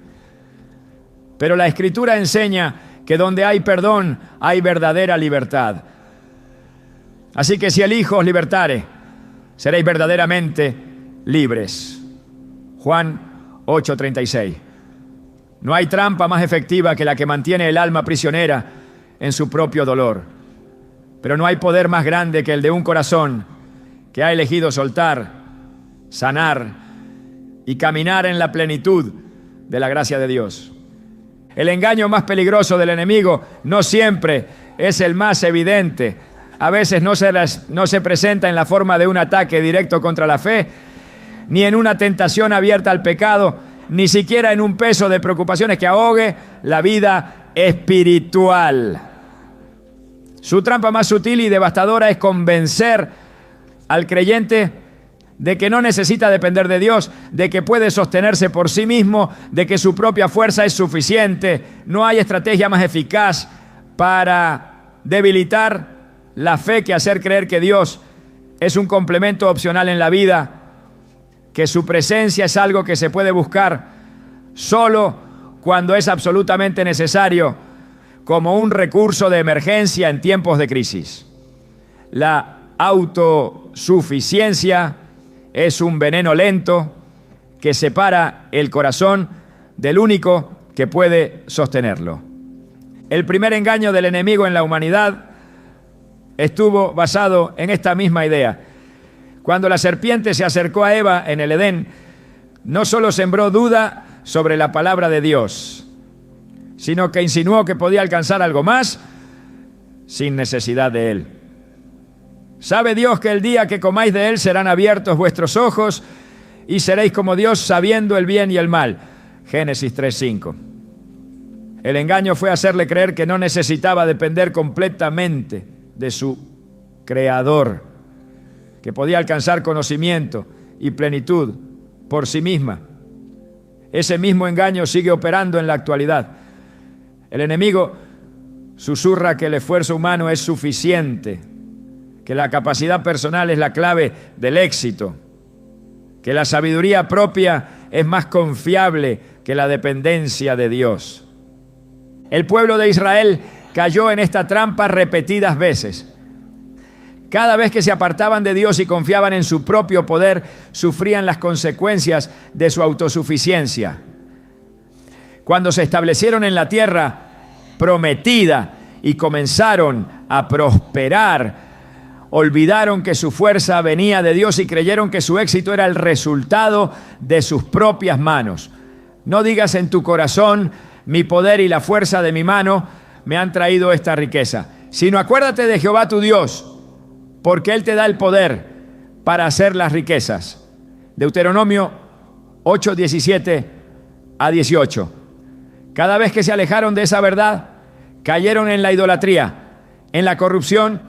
Pero la Escritura enseña que donde hay perdón hay verdadera libertad. Así que si el Hijo os libertare, seréis verdaderamente libres. Juan 8:36. No hay trampa más efectiva que la que mantiene el alma prisionera en su propio dolor. Pero no hay poder más grande que el de un corazón que ha elegido soltar, sanar y caminar en la plenitud de la gracia de Dios. El engaño más peligroso del enemigo no siempre es el más evidente. A veces no se presenta en la forma de un ataque directo contra la fe, ni en una tentación abierta al pecado, ni siquiera en un peso de preocupaciones que ahogue la vida espiritual. Su trampa más sutil y devastadora es convencer al creyente de que no necesita depender de Dios, de que puede sostenerse por sí mismo, de que su propia fuerza es suficiente. No hay estrategia más eficaz para debilitar la fe que hacer creer que Dios es un complemento opcional en la vida, que su presencia es algo que se puede buscar solo cuando es absolutamente necesario, como un recurso de emergencia en tiempos de crisis. La autosuficiencia es un veneno lento que separa el corazón del único que puede sostenerlo. El primer engaño del enemigo en la humanidad estuvo basado en esta misma idea. Cuando la serpiente se acercó a Eva en el Edén, no solo sembró duda sobre la palabra de Dios, sino que insinuó que podía alcanzar algo más sin necesidad de Él. ¿Sabe Dios que el día que comáis de Él serán abiertos vuestros ojos y seréis como Dios sabiendo el bien y el mal? Génesis 3:5. El engaño fue hacerle creer que no necesitaba depender completamente de su Creador, que podía alcanzar conocimiento y plenitud por sí misma. Ese mismo engaño sigue operando en la actualidad. El enemigo susurra que el esfuerzo humano es suficiente, que la capacidad personal es la clave del éxito, que la sabiduría propia es más confiable que la dependencia de Dios. El pueblo de Israel cayó en esta trampa repetidas veces. Cada vez que se apartaban de Dios y confiaban en su propio poder, sufrían las consecuencias de su autosuficiencia. Cuando se establecieron en la tierra prometida y comenzaron a prosperar, olvidaron que su fuerza venía de Dios y creyeron que su éxito era el resultado de sus propias manos. No digas en tu corazón, mi poder y la fuerza de mi mano me han traído esta riqueza, sino acuérdate de Jehová tu Dios, porque Él te da el poder para hacer las riquezas. Deuteronomio 8:17-18. Cada vez que se alejaron de esa verdad, cayeron en la idolatría, en la corrupción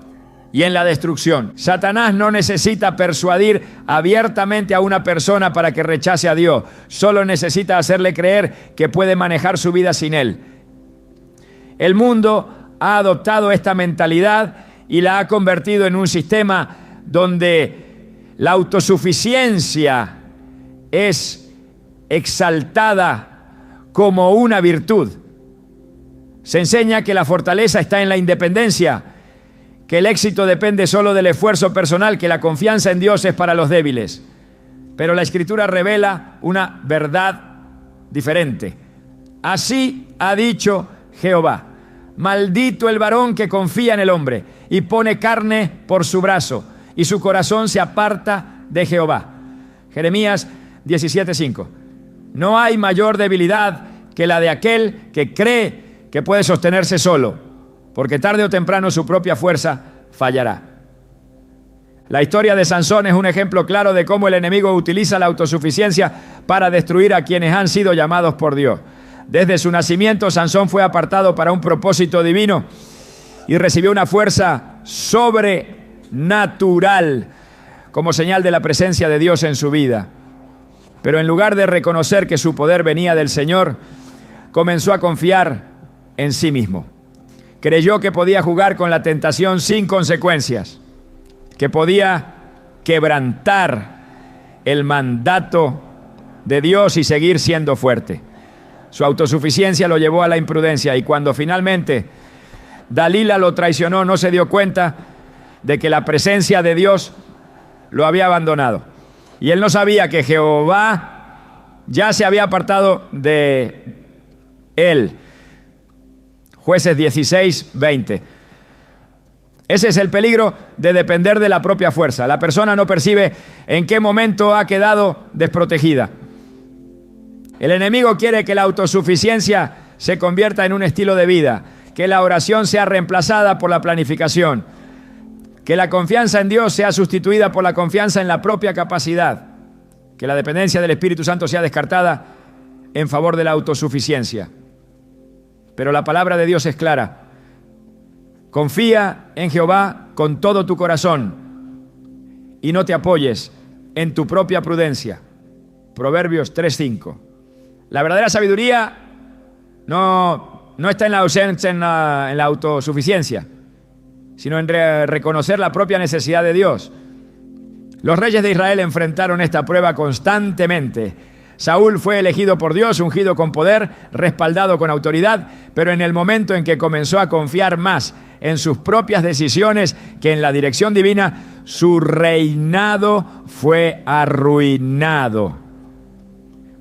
y en la destrucción. Satanás no necesita persuadir abiertamente a una persona para que rechace a Dios. Solo necesita hacerle creer que puede manejar su vida sin Él. El mundo ha adoptado esta mentalidad y la ha convertido en un sistema donde la autosuficiencia es exaltada como una virtud. Se enseña que la fortaleza está en la independencia, que el éxito depende solo del esfuerzo personal, que la confianza en Dios es para los débiles. Pero la Escritura revela una verdad diferente. Así ha dicho Jehová: maldito el varón que confía en el hombre y pone carne por su brazo, y su corazón se aparta de Jehová. Jeremías 17:5. No hay mayor debilidad que la de aquel que cree que puede sostenerse solo, porque tarde o temprano su propia fuerza fallará. La historia de Sansón es un ejemplo claro de cómo el enemigo utiliza la autosuficiencia para destruir a quienes han sido llamados por Dios. Desde su nacimiento, Sansón fue apartado para un propósito divino y recibió una fuerza sobrenatural como señal de la presencia de Dios en su vida. Pero en lugar de reconocer que su poder venía del Señor, comenzó a confiar en sí mismo. Creyó que podía jugar con la tentación sin consecuencias, que podía quebrantar el mandato de Dios y seguir siendo fuerte. Su autosuficiencia lo llevó a la imprudencia, y cuando finalmente Dalila lo traicionó, no se dio cuenta de que la presencia de Dios lo había abandonado. Y él no sabía que Jehová ya se había apartado de él. Jueces 16:20. Ese es el peligro de depender de la propia fuerza. La persona no percibe en qué momento ha quedado desprotegida. El enemigo quiere que la autosuficiencia se convierta en un estilo de vida, que la oración sea reemplazada por la planificación, que la confianza en Dios sea sustituida por la confianza en la propia capacidad, que la dependencia del Espíritu Santo sea descartada en favor de la autosuficiencia. Pero la palabra de Dios es clara: confía en Jehová con todo tu corazón y no te apoyes en tu propia prudencia. Proverbios 3:5. La verdadera sabiduría no está en la ausencia, en la autosuficiencia, sino en reconocer la propia necesidad de Dios. Los reyes de Israel enfrentaron esta prueba constantemente. Saúl fue elegido por Dios, ungido con poder, respaldado con autoridad, pero en el momento en que comenzó a confiar más en sus propias decisiones que en la dirección divina, su reinado fue arruinado.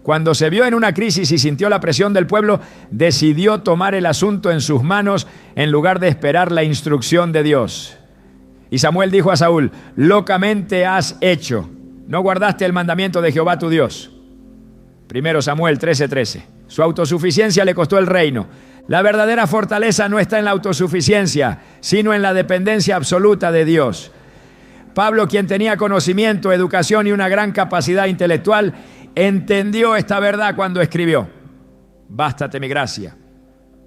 Cuando se vio en una crisis y sintió la presión del pueblo, decidió tomar el asunto en sus manos en lugar de esperar la instrucción de Dios. Y Samuel dijo a Saúl: locamente has hecho, no guardaste el mandamiento de Jehová tu Dios. 1 Samuel 13:13. Su autosuficiencia le costó el reino. La verdadera fortaleza no está en la autosuficiencia, sino en la dependencia absoluta de Dios. Pablo, quien tenía conocimiento, educación y una gran capacidad intelectual, entendió esta verdad cuando escribió: bástate mi gracia,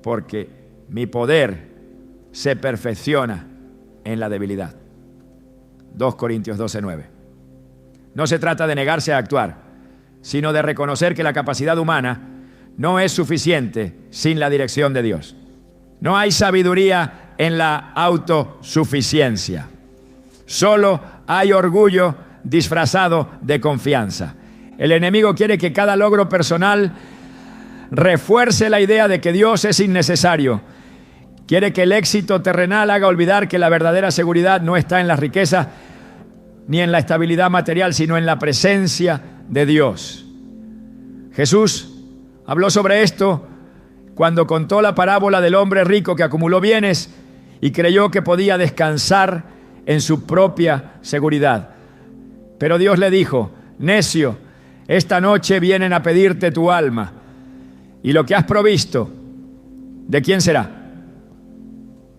porque mi poder se perfecciona en la debilidad. 2 Corintios 12:9. No se trata de negarse a actuar, sino de reconocer que la capacidad humana no es suficiente sin la dirección de Dios. No hay sabiduría en la autosuficiencia. Solo hay orgullo disfrazado de confianza. El enemigo quiere que cada logro personal refuerce la idea de que Dios es innecesario. Quiere que el éxito terrenal haga olvidar que la verdadera seguridad no está en las riquezas ni en la estabilidad material, sino en la presencia de Dios. Jesús habló sobre esto cuando contó la parábola del hombre rico que acumuló bienes y creyó que podía descansar en su propia seguridad. Pero Dios le dijo: necio, esta noche vienen a pedirte tu alma, y lo que has provisto, ¿de quién será?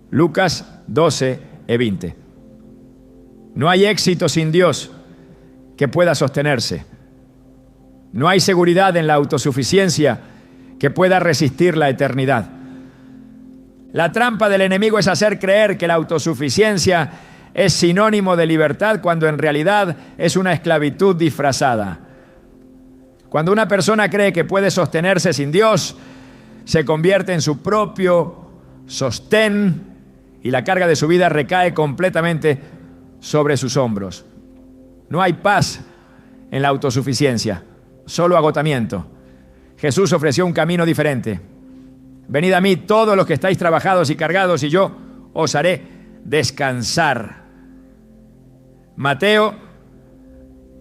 Lucas 12:20. No hay éxito sin Dios que pueda sostenerse. No hay seguridad en la autosuficiencia que pueda resistir la eternidad. La trampa del enemigo es hacer creer que la autosuficiencia es sinónimo de libertad, cuando en realidad es una esclavitud disfrazada. Cuando una persona cree que puede sostenerse sin Dios, se convierte en su propio sostén y la carga de su vida recae completamente sobre sus hombros. No hay paz en la autosuficiencia, solo agotamiento. Jesús ofreció un camino diferente. Venid a mí todos los que estáis trabajados y cargados y yo os haré descansar. Mateo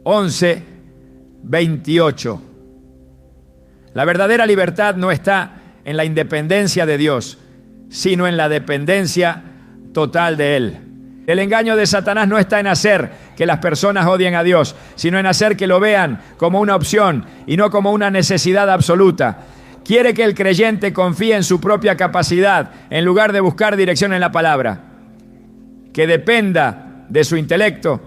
11, 28. La verdadera libertad no está en la independencia de Dios, sino en la dependencia total de Él. El engaño de Satanás no está en hacer que las personas odien a Dios, sino en hacer que lo vean como una opción y no como una necesidad absoluta. Quiere que el creyente confíe en su propia capacidad en lugar de buscar dirección en la palabra. Que dependa de su intelecto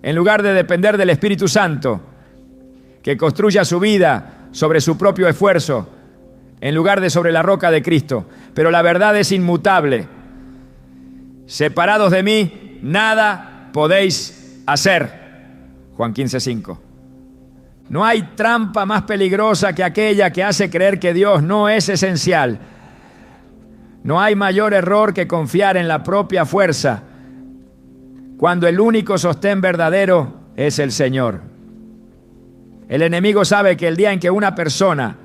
en lugar de depender del Espíritu Santo. Que construya su vida sobre su propio esfuerzo en lugar de sobre la roca de Cristo. Pero la verdad es inmutable. Separados de mí, nada podéis hacer. Juan 15:5. No hay trampa más peligrosa que aquella que hace creer que Dios no es esencial. No hay mayor error que confiar en la propia fuerza, cuando el único sostén verdadero es el Señor. El enemigo sabe que el día en que una persona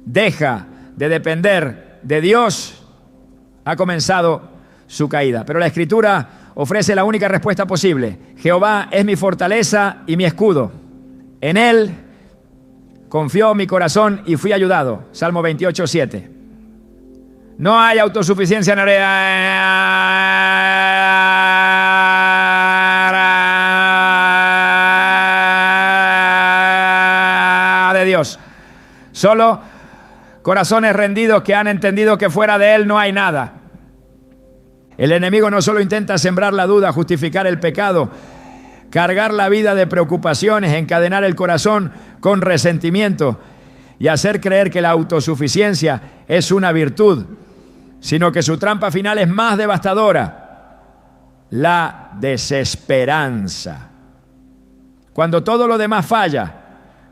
deja de depender de Dios, ha comenzado su caída. Pero la Escritura ofrece la única respuesta posible. Jehová es mi fortaleza y mi escudo. En Él confió mi corazón y fui ayudado. Salmo 28:7. No hay autosuficiencia en de Dios. Solo corazones rendidos que han entendido que fuera de Él no hay nada. El enemigo no solo intenta sembrar la duda, justificar el pecado, cargar la vida de preocupaciones, encadenar el corazón con resentimiento y hacer creer que la autosuficiencia es una virtud, sino que su trampa final es más devastadora: la desesperanza. Cuando todo lo demás falla,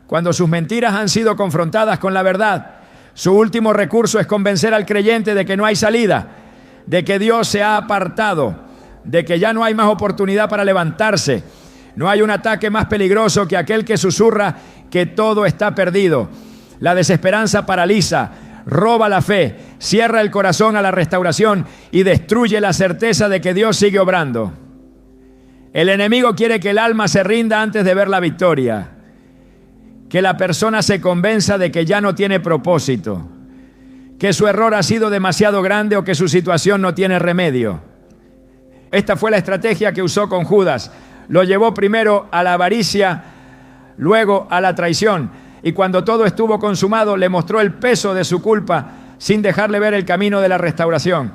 cuando sus mentiras han sido confrontadas con la verdad, su último recurso es convencer al creyente de que no hay salida, de que Dios se ha apartado, de que ya no hay más oportunidad para levantarse. No hay un ataque más peligroso que aquel que susurra que todo está perdido. La desesperanza paraliza, roba la fe, cierra el corazón a la restauración y destruye la certeza de que Dios sigue obrando. El enemigo quiere que el alma se rinda antes de ver la victoria, que la persona se convenza de que ya no tiene propósito, que su error ha sido demasiado grande o que su situación no tiene remedio. Esta fue la estrategia que usó con Judas. Lo llevó primero a la avaricia, luego a la traición. Y cuando todo estuvo consumado, le mostró el peso de su culpa sin dejarle ver el camino de la restauración.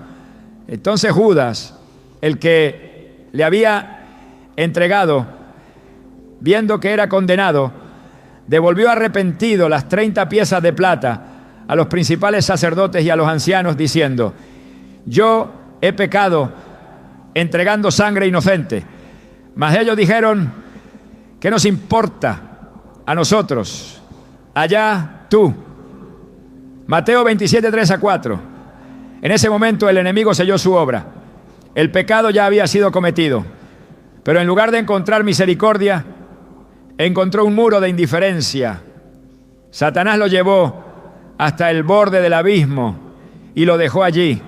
Entonces Judas, el que le había entregado, viendo que era condenado, devolvió arrepentido las 30 piezas de plata a los principales sacerdotes y a los ancianos, diciendo: yo he pecado entregando sangre inocente. Mas ellos dijeron: ¿qué nos importa a nosotros? Allá tú. Mateo 27, 3-4. En ese momento el enemigo selló su obra. El pecado ya había sido cometido, pero en lugar de encontrar misericordia, encontró un muro de indiferencia. Satanás lo llevó hasta el borde del abismo y lo dejó allí,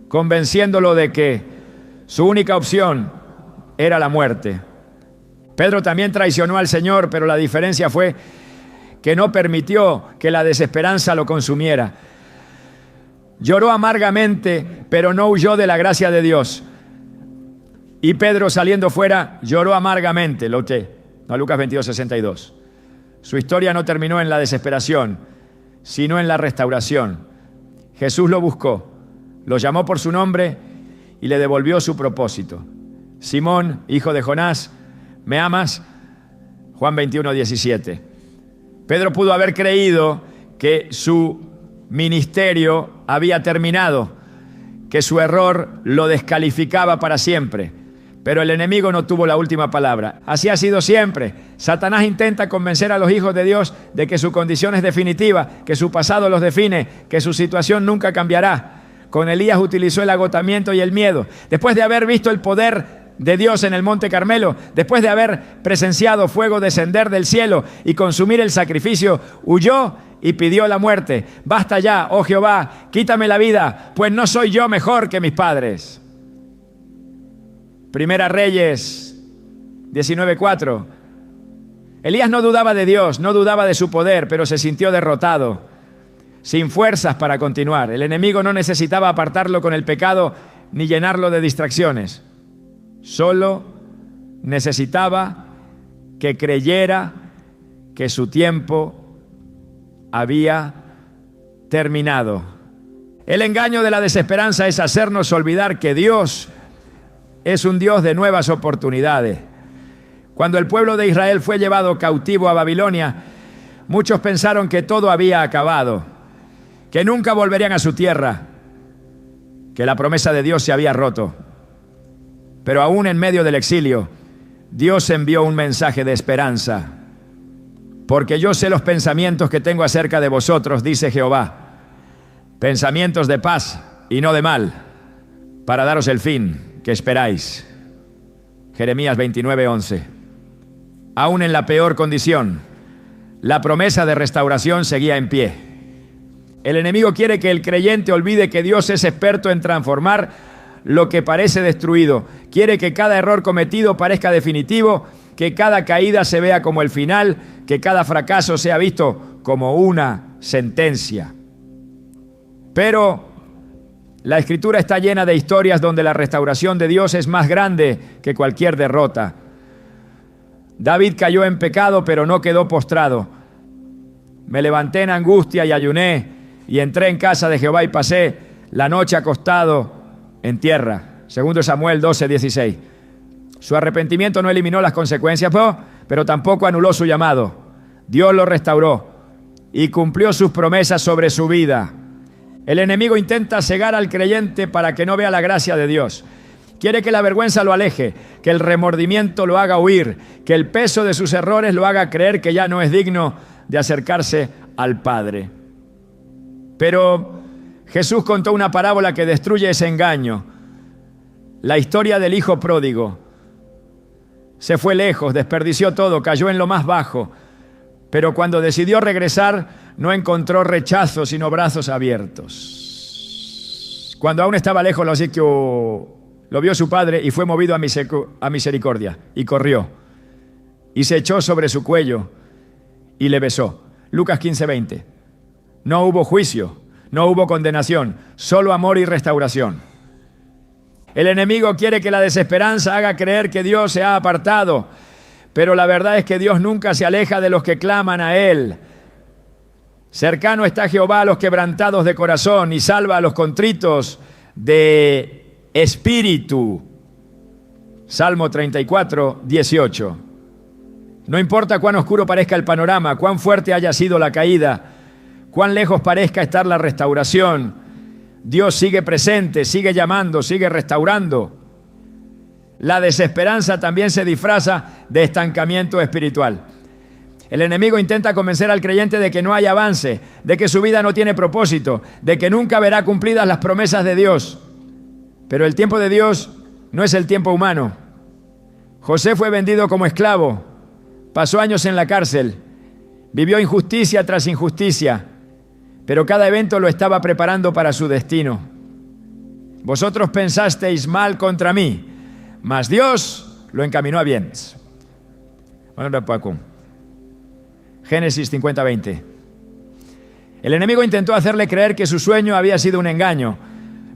convenciéndolo de que su única opción era la muerte. Pedro también traicionó al Señor, pero la diferencia fue que no permitió que la desesperanza lo consumiera. Lloró amargamente, pero no huyó de la gracia de Dios. Y Pedro, saliendo fuera, lloró amargamente. Lucas 22:62. Su historia no terminó en la desesperación, sino en la restauración. Jesús lo buscó, lo llamó por su nombre y le devolvió su propósito. Simón, hijo de Jonás, ¿me amas? Juan 21:17. Pedro pudo haber creído que su ministerio había terminado, que su error lo descalificaba para siempre. Pero el enemigo no tuvo la última palabra. Así ha sido siempre. Satanás intenta convencer a los hijos de Dios de que su condición es definitiva, que su pasado los define, que su situación nunca cambiará. Con Elías utilizó el agotamiento y el miedo. Después de haber visto el poder de Dios en el Monte Carmelo, después de haber presenciado fuego descender del cielo y consumir el sacrificio, huyó y pidió la muerte. Basta ya, oh Jehová, quítame la vida, pues no soy yo mejor que mis padres. Primera Reyes 19:4. Elías no dudaba de Dios, no dudaba de su poder, pero se sintió derrotado, sin fuerzas para continuar. El enemigo no necesitaba apartarlo con el pecado ni llenarlo de distracciones. Solo necesitaba que creyera que su tiempo había terminado. El engaño de la desesperanza es hacernos olvidar que Dios es un Dios de nuevas oportunidades. Cuando el pueblo de Israel fue llevado cautivo a Babilonia, muchos pensaron que todo había acabado, que nunca volverían a su tierra, que la promesa de Dios se había roto. Pero aún en medio del exilio, Dios envió un mensaje de esperanza. Porque yo sé los pensamientos que tengo acerca de vosotros, dice Jehová, pensamientos de paz y no de mal, para daros el fin que esperáis. Jeremías 29:11. Aún en la peor condición, la promesa de restauración seguía en pie. El enemigo quiere que el creyente olvide que Dios es experto en transformar lo que parece destruido. Quiere que cada error cometido parezca definitivo, que cada caída se vea como el final, que cada fracaso sea visto como una sentencia. Pero la Escritura está llena de historias donde la restauración de Dios es más grande que cualquier derrota. David cayó en pecado, pero no quedó postrado. Me levanté en angustia y ayuné, y entré en casa de Jehová y pasé la noche acostado en tierra. 2 Samuel 12:16. Su arrepentimiento no eliminó las consecuencias, pero tampoco anuló su llamado. Dios lo restauró y cumplió sus promesas sobre su vida. El enemigo intenta cegar al creyente para que no vea la gracia de Dios. Quiere que la vergüenza lo aleje, que el remordimiento lo haga huir, que el peso de sus errores lo haga creer que ya no es digno de acercarse al Padre. Pero Jesús contó una parábola que destruye ese engaño. La historia del hijo pródigo. Se fue lejos, desperdició todo, cayó en lo más bajo. Pero cuando decidió regresar, no encontró rechazo, sino brazos abiertos. Cuando aún estaba lejos, lo vio su padre y fue movido a misericordia. Y corrió. Y se echó sobre su cuello y le besó. Lucas 15:20. No hubo juicio. No hubo condenación, solo amor y restauración. El enemigo quiere que la desesperanza haga creer que Dios se ha apartado, pero la verdad es que Dios nunca se aleja de los que claman a Él. Cercano está Jehová a los quebrantados de corazón y salva a los contritos de espíritu. Salmo 34:18. No importa cuán oscuro parezca el panorama, cuán fuerte haya sido la caída, cuán lejos parezca estar la restauración, Dios sigue presente, sigue llamando, sigue restaurando. La desesperanza también se disfraza de estancamiento espiritual. El enemigo intenta convencer al creyente de que no hay avance, de que su vida no tiene propósito, de que nunca verá cumplidas las promesas de Dios. Pero el tiempo de Dios no es el tiempo humano. José fue vendido como esclavo, pasó años en la cárcel, vivió injusticia tras injusticia, pero cada evento lo estaba preparando para su destino. Vosotros pensasteis mal contra mí, mas Dios lo encaminó a bien. Génesis 50:20. El enemigo intentó hacerle creer que su sueño había sido un engaño,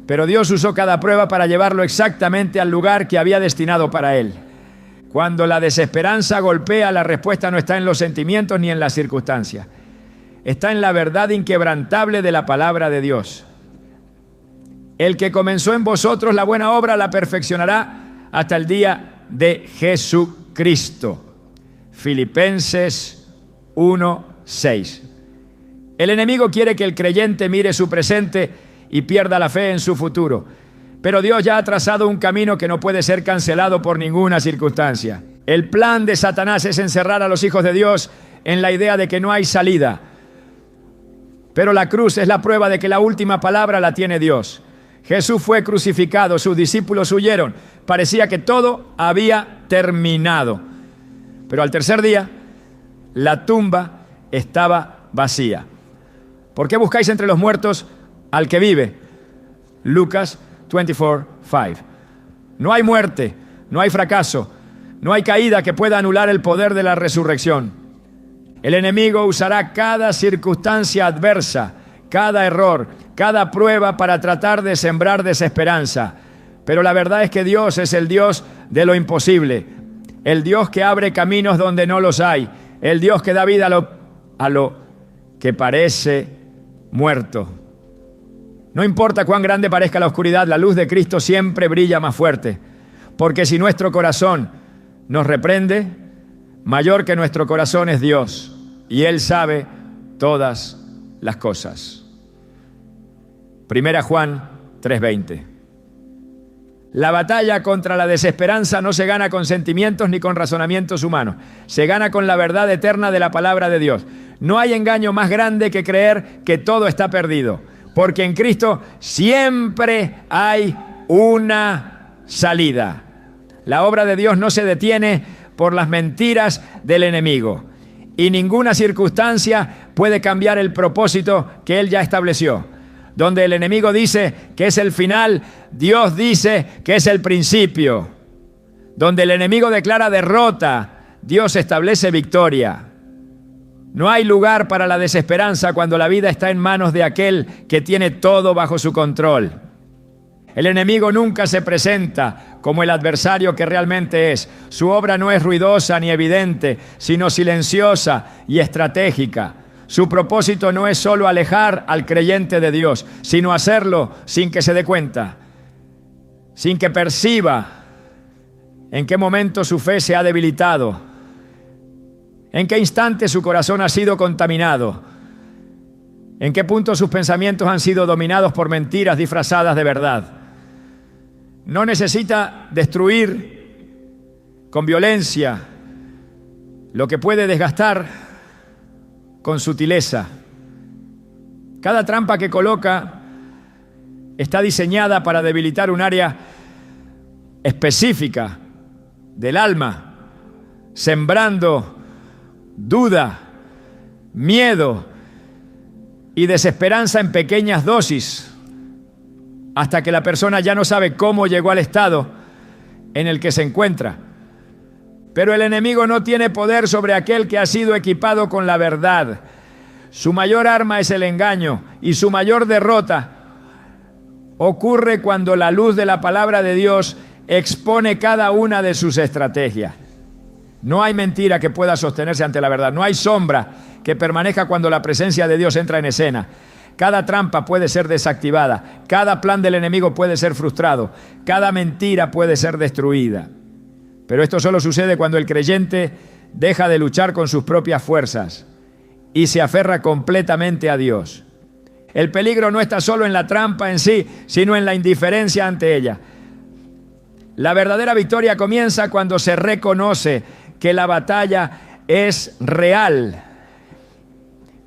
pero Dios usó cada prueba para llevarlo exactamente al lugar que había destinado para él. Cuando la desesperanza golpea, la respuesta no está en los sentimientos ni en las circunstancias. Está en la verdad inquebrantable de la palabra de Dios. El que comenzó en vosotros la buena obra la perfeccionará hasta el día de Jesucristo. Filipenses 1:6. El enemigo quiere que el creyente mire su presente y pierda la fe en su futuro. Pero Dios ya ha trazado un camino que no puede ser cancelado por ninguna circunstancia. El plan de Satanás es encerrar a los hijos de Dios en la idea de que no hay salida. Pero la cruz es la prueba de que la última palabra la tiene Dios. Jesús fue crucificado, sus discípulos huyeron. Parecía que todo había terminado. Pero al tercer día, la tumba estaba vacía. ¿Por qué buscáis entre los muertos al que vive? Lucas 24:5. No hay muerte, no hay fracaso, no hay caída que pueda anular el poder de la resurrección. El enemigo usará cada circunstancia adversa, cada error, cada prueba para tratar de sembrar desesperanza. Pero la verdad es que Dios es el Dios de lo imposible, el Dios que abre caminos donde no los hay, el Dios que da vida a lo que parece muerto. No importa cuán grande parezca la oscuridad, la luz de Cristo siempre brilla más fuerte, porque si nuestro corazón nos reprende, mayor que nuestro corazón es Dios, y Él sabe todas las cosas. 1 Juan 3:20. La batalla contra la desesperanza no se gana con sentimientos ni con razonamientos humanos. Se gana con la verdad eterna de la palabra de Dios. No hay engaño más grande que creer que todo está perdido, porque en Cristo siempre hay una salida. La obra de Dios no se detiene por las mentiras del enemigo, y ninguna circunstancia puede cambiar el propósito que Él ya estableció. Donde el enemigo dice que es el final, Dios dice que es el principio. Donde el enemigo declara derrota, Dios establece victoria. No hay lugar para la desesperanza cuando la vida está en manos de aquel que tiene todo bajo su control. El enemigo nunca se presenta como el adversario que realmente es. Su obra no es ruidosa ni evidente, sino silenciosa y estratégica. Su propósito no es solo alejar al creyente de Dios, sino hacerlo sin que se dé cuenta, sin que perciba en qué momento su fe se ha debilitado, en qué instante su corazón ha sido contaminado, en qué punto sus pensamientos han sido dominados por mentiras disfrazadas de verdad. No necesita destruir con violencia lo que puede desgastar con sutileza. Cada trampa que coloca está diseñada para debilitar un área específica del alma, sembrando duda, miedo y desesperanza en pequeñas dosis, hasta que la persona ya no sabe cómo llegó al estado en el que se encuentra. Pero el enemigo no tiene poder sobre aquel que ha sido equipado con la verdad. Su mayor arma es el engaño, y su mayor derrota ocurre cuando la luz de la palabra de Dios expone cada una de sus estrategias. No hay mentira que pueda sostenerse ante la verdad. No hay sombra que permanezca cuando la presencia de Dios entra en escena. Cada trampa puede ser desactivada. Cada plan del enemigo puede ser frustrado. Cada mentira puede ser destruida. Pero esto solo sucede cuando el creyente deja de luchar con sus propias fuerzas y se aferra completamente a Dios. El peligro no está solo en la trampa en sí, sino en la indiferencia ante ella. La verdadera victoria comienza cuando se reconoce que la batalla es real,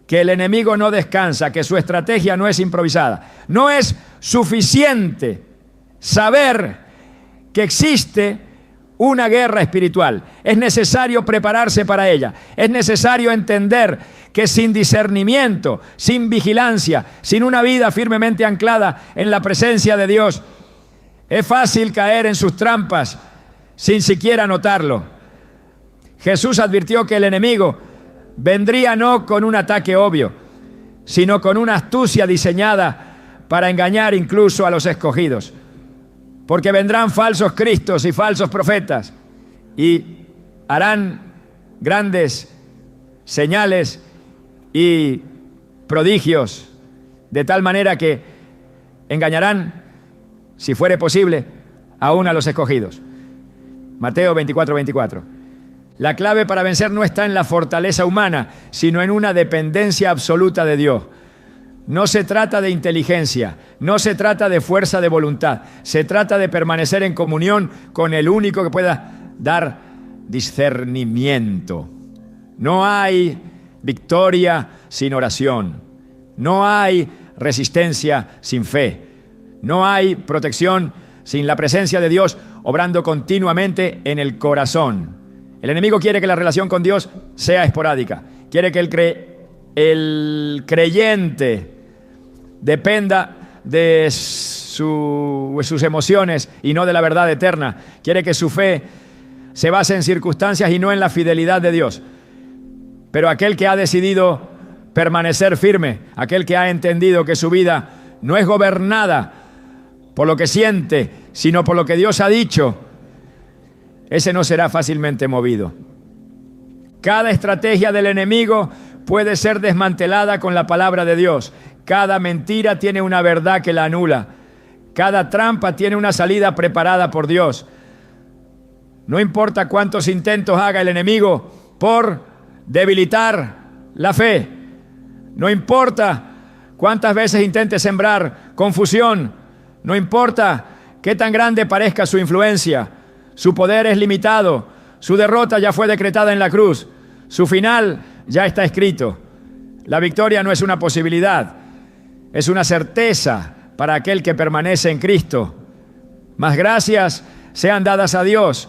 que el enemigo no descansa, que su estrategia no es improvisada. No es suficiente saber que existe una guerra espiritual. Es necesario prepararse para ella. Es necesario entender que sin discernimiento, sin vigilancia, sin una vida firmemente anclada en la presencia de Dios, es fácil caer en sus trampas sin siquiera notarlo. Jesús advirtió que el enemigo vendría no con un ataque obvio, sino con una astucia diseñada para engañar incluso a los escogidos. Porque vendrán falsos cristos y falsos profetas y harán grandes señales y prodigios, de tal manera que engañarán, si fuere posible, aún a los escogidos. Mateo 24:24. La clave para vencer no está en la fortaleza humana, sino en una dependencia absoluta de Dios. No se trata de inteligencia, no se trata de fuerza de voluntad, se trata de permanecer en comunión con el único que pueda dar discernimiento. No hay victoria sin oración, no hay resistencia sin fe, No hay protección sin la presencia de Dios obrando continuamente en el corazón. El enemigo quiere que la relación con Dios sea esporádica. Quiere que el creyente dependa de sus emociones y no de la verdad eterna. Quiere que su fe se base en circunstancias y no en la fidelidad de Dios. Pero aquel que ha decidido permanecer firme, aquel que ha entendido que su vida no es gobernada por lo que siente, sino por lo que Dios ha dicho, ese no será fácilmente movido. Cada estrategia del enemigo puede ser desmantelada con la palabra de Dios. Cada mentira tiene una verdad que la anula. Cada trampa tiene una salida preparada por Dios. No importa cuántos intentos haga el enemigo por debilitar la fe. No importa cuántas veces intente sembrar confusión. No importa qué tan grande parezca su influencia. Su poder es limitado. Su derrota ya fue decretada en la cruz. Su final ya está escrito. La victoria no es una posibilidad, es una certeza para aquel que permanece en Cristo. Mas gracias sean dadas a Dios,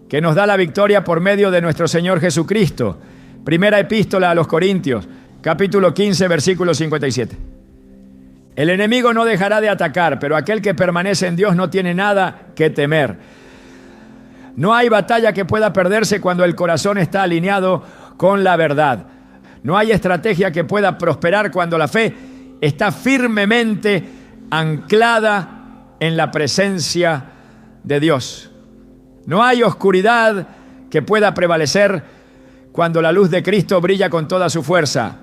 que nos da la victoria por medio de nuestro Señor Jesucristo. Primera epístola a los Corintios, capítulo 15, versículo 57. El enemigo no dejará de atacar, pero aquel que permanece en Dios no tiene nada que temer. No hay batalla que pueda perderse cuando el corazón está alineado con la verdad. No hay estrategia que pueda prosperar cuando la fe está firmemente anclada en la presencia de Dios. No hay oscuridad que pueda prevalecer cuando la luz de Cristo brilla con toda su fuerza.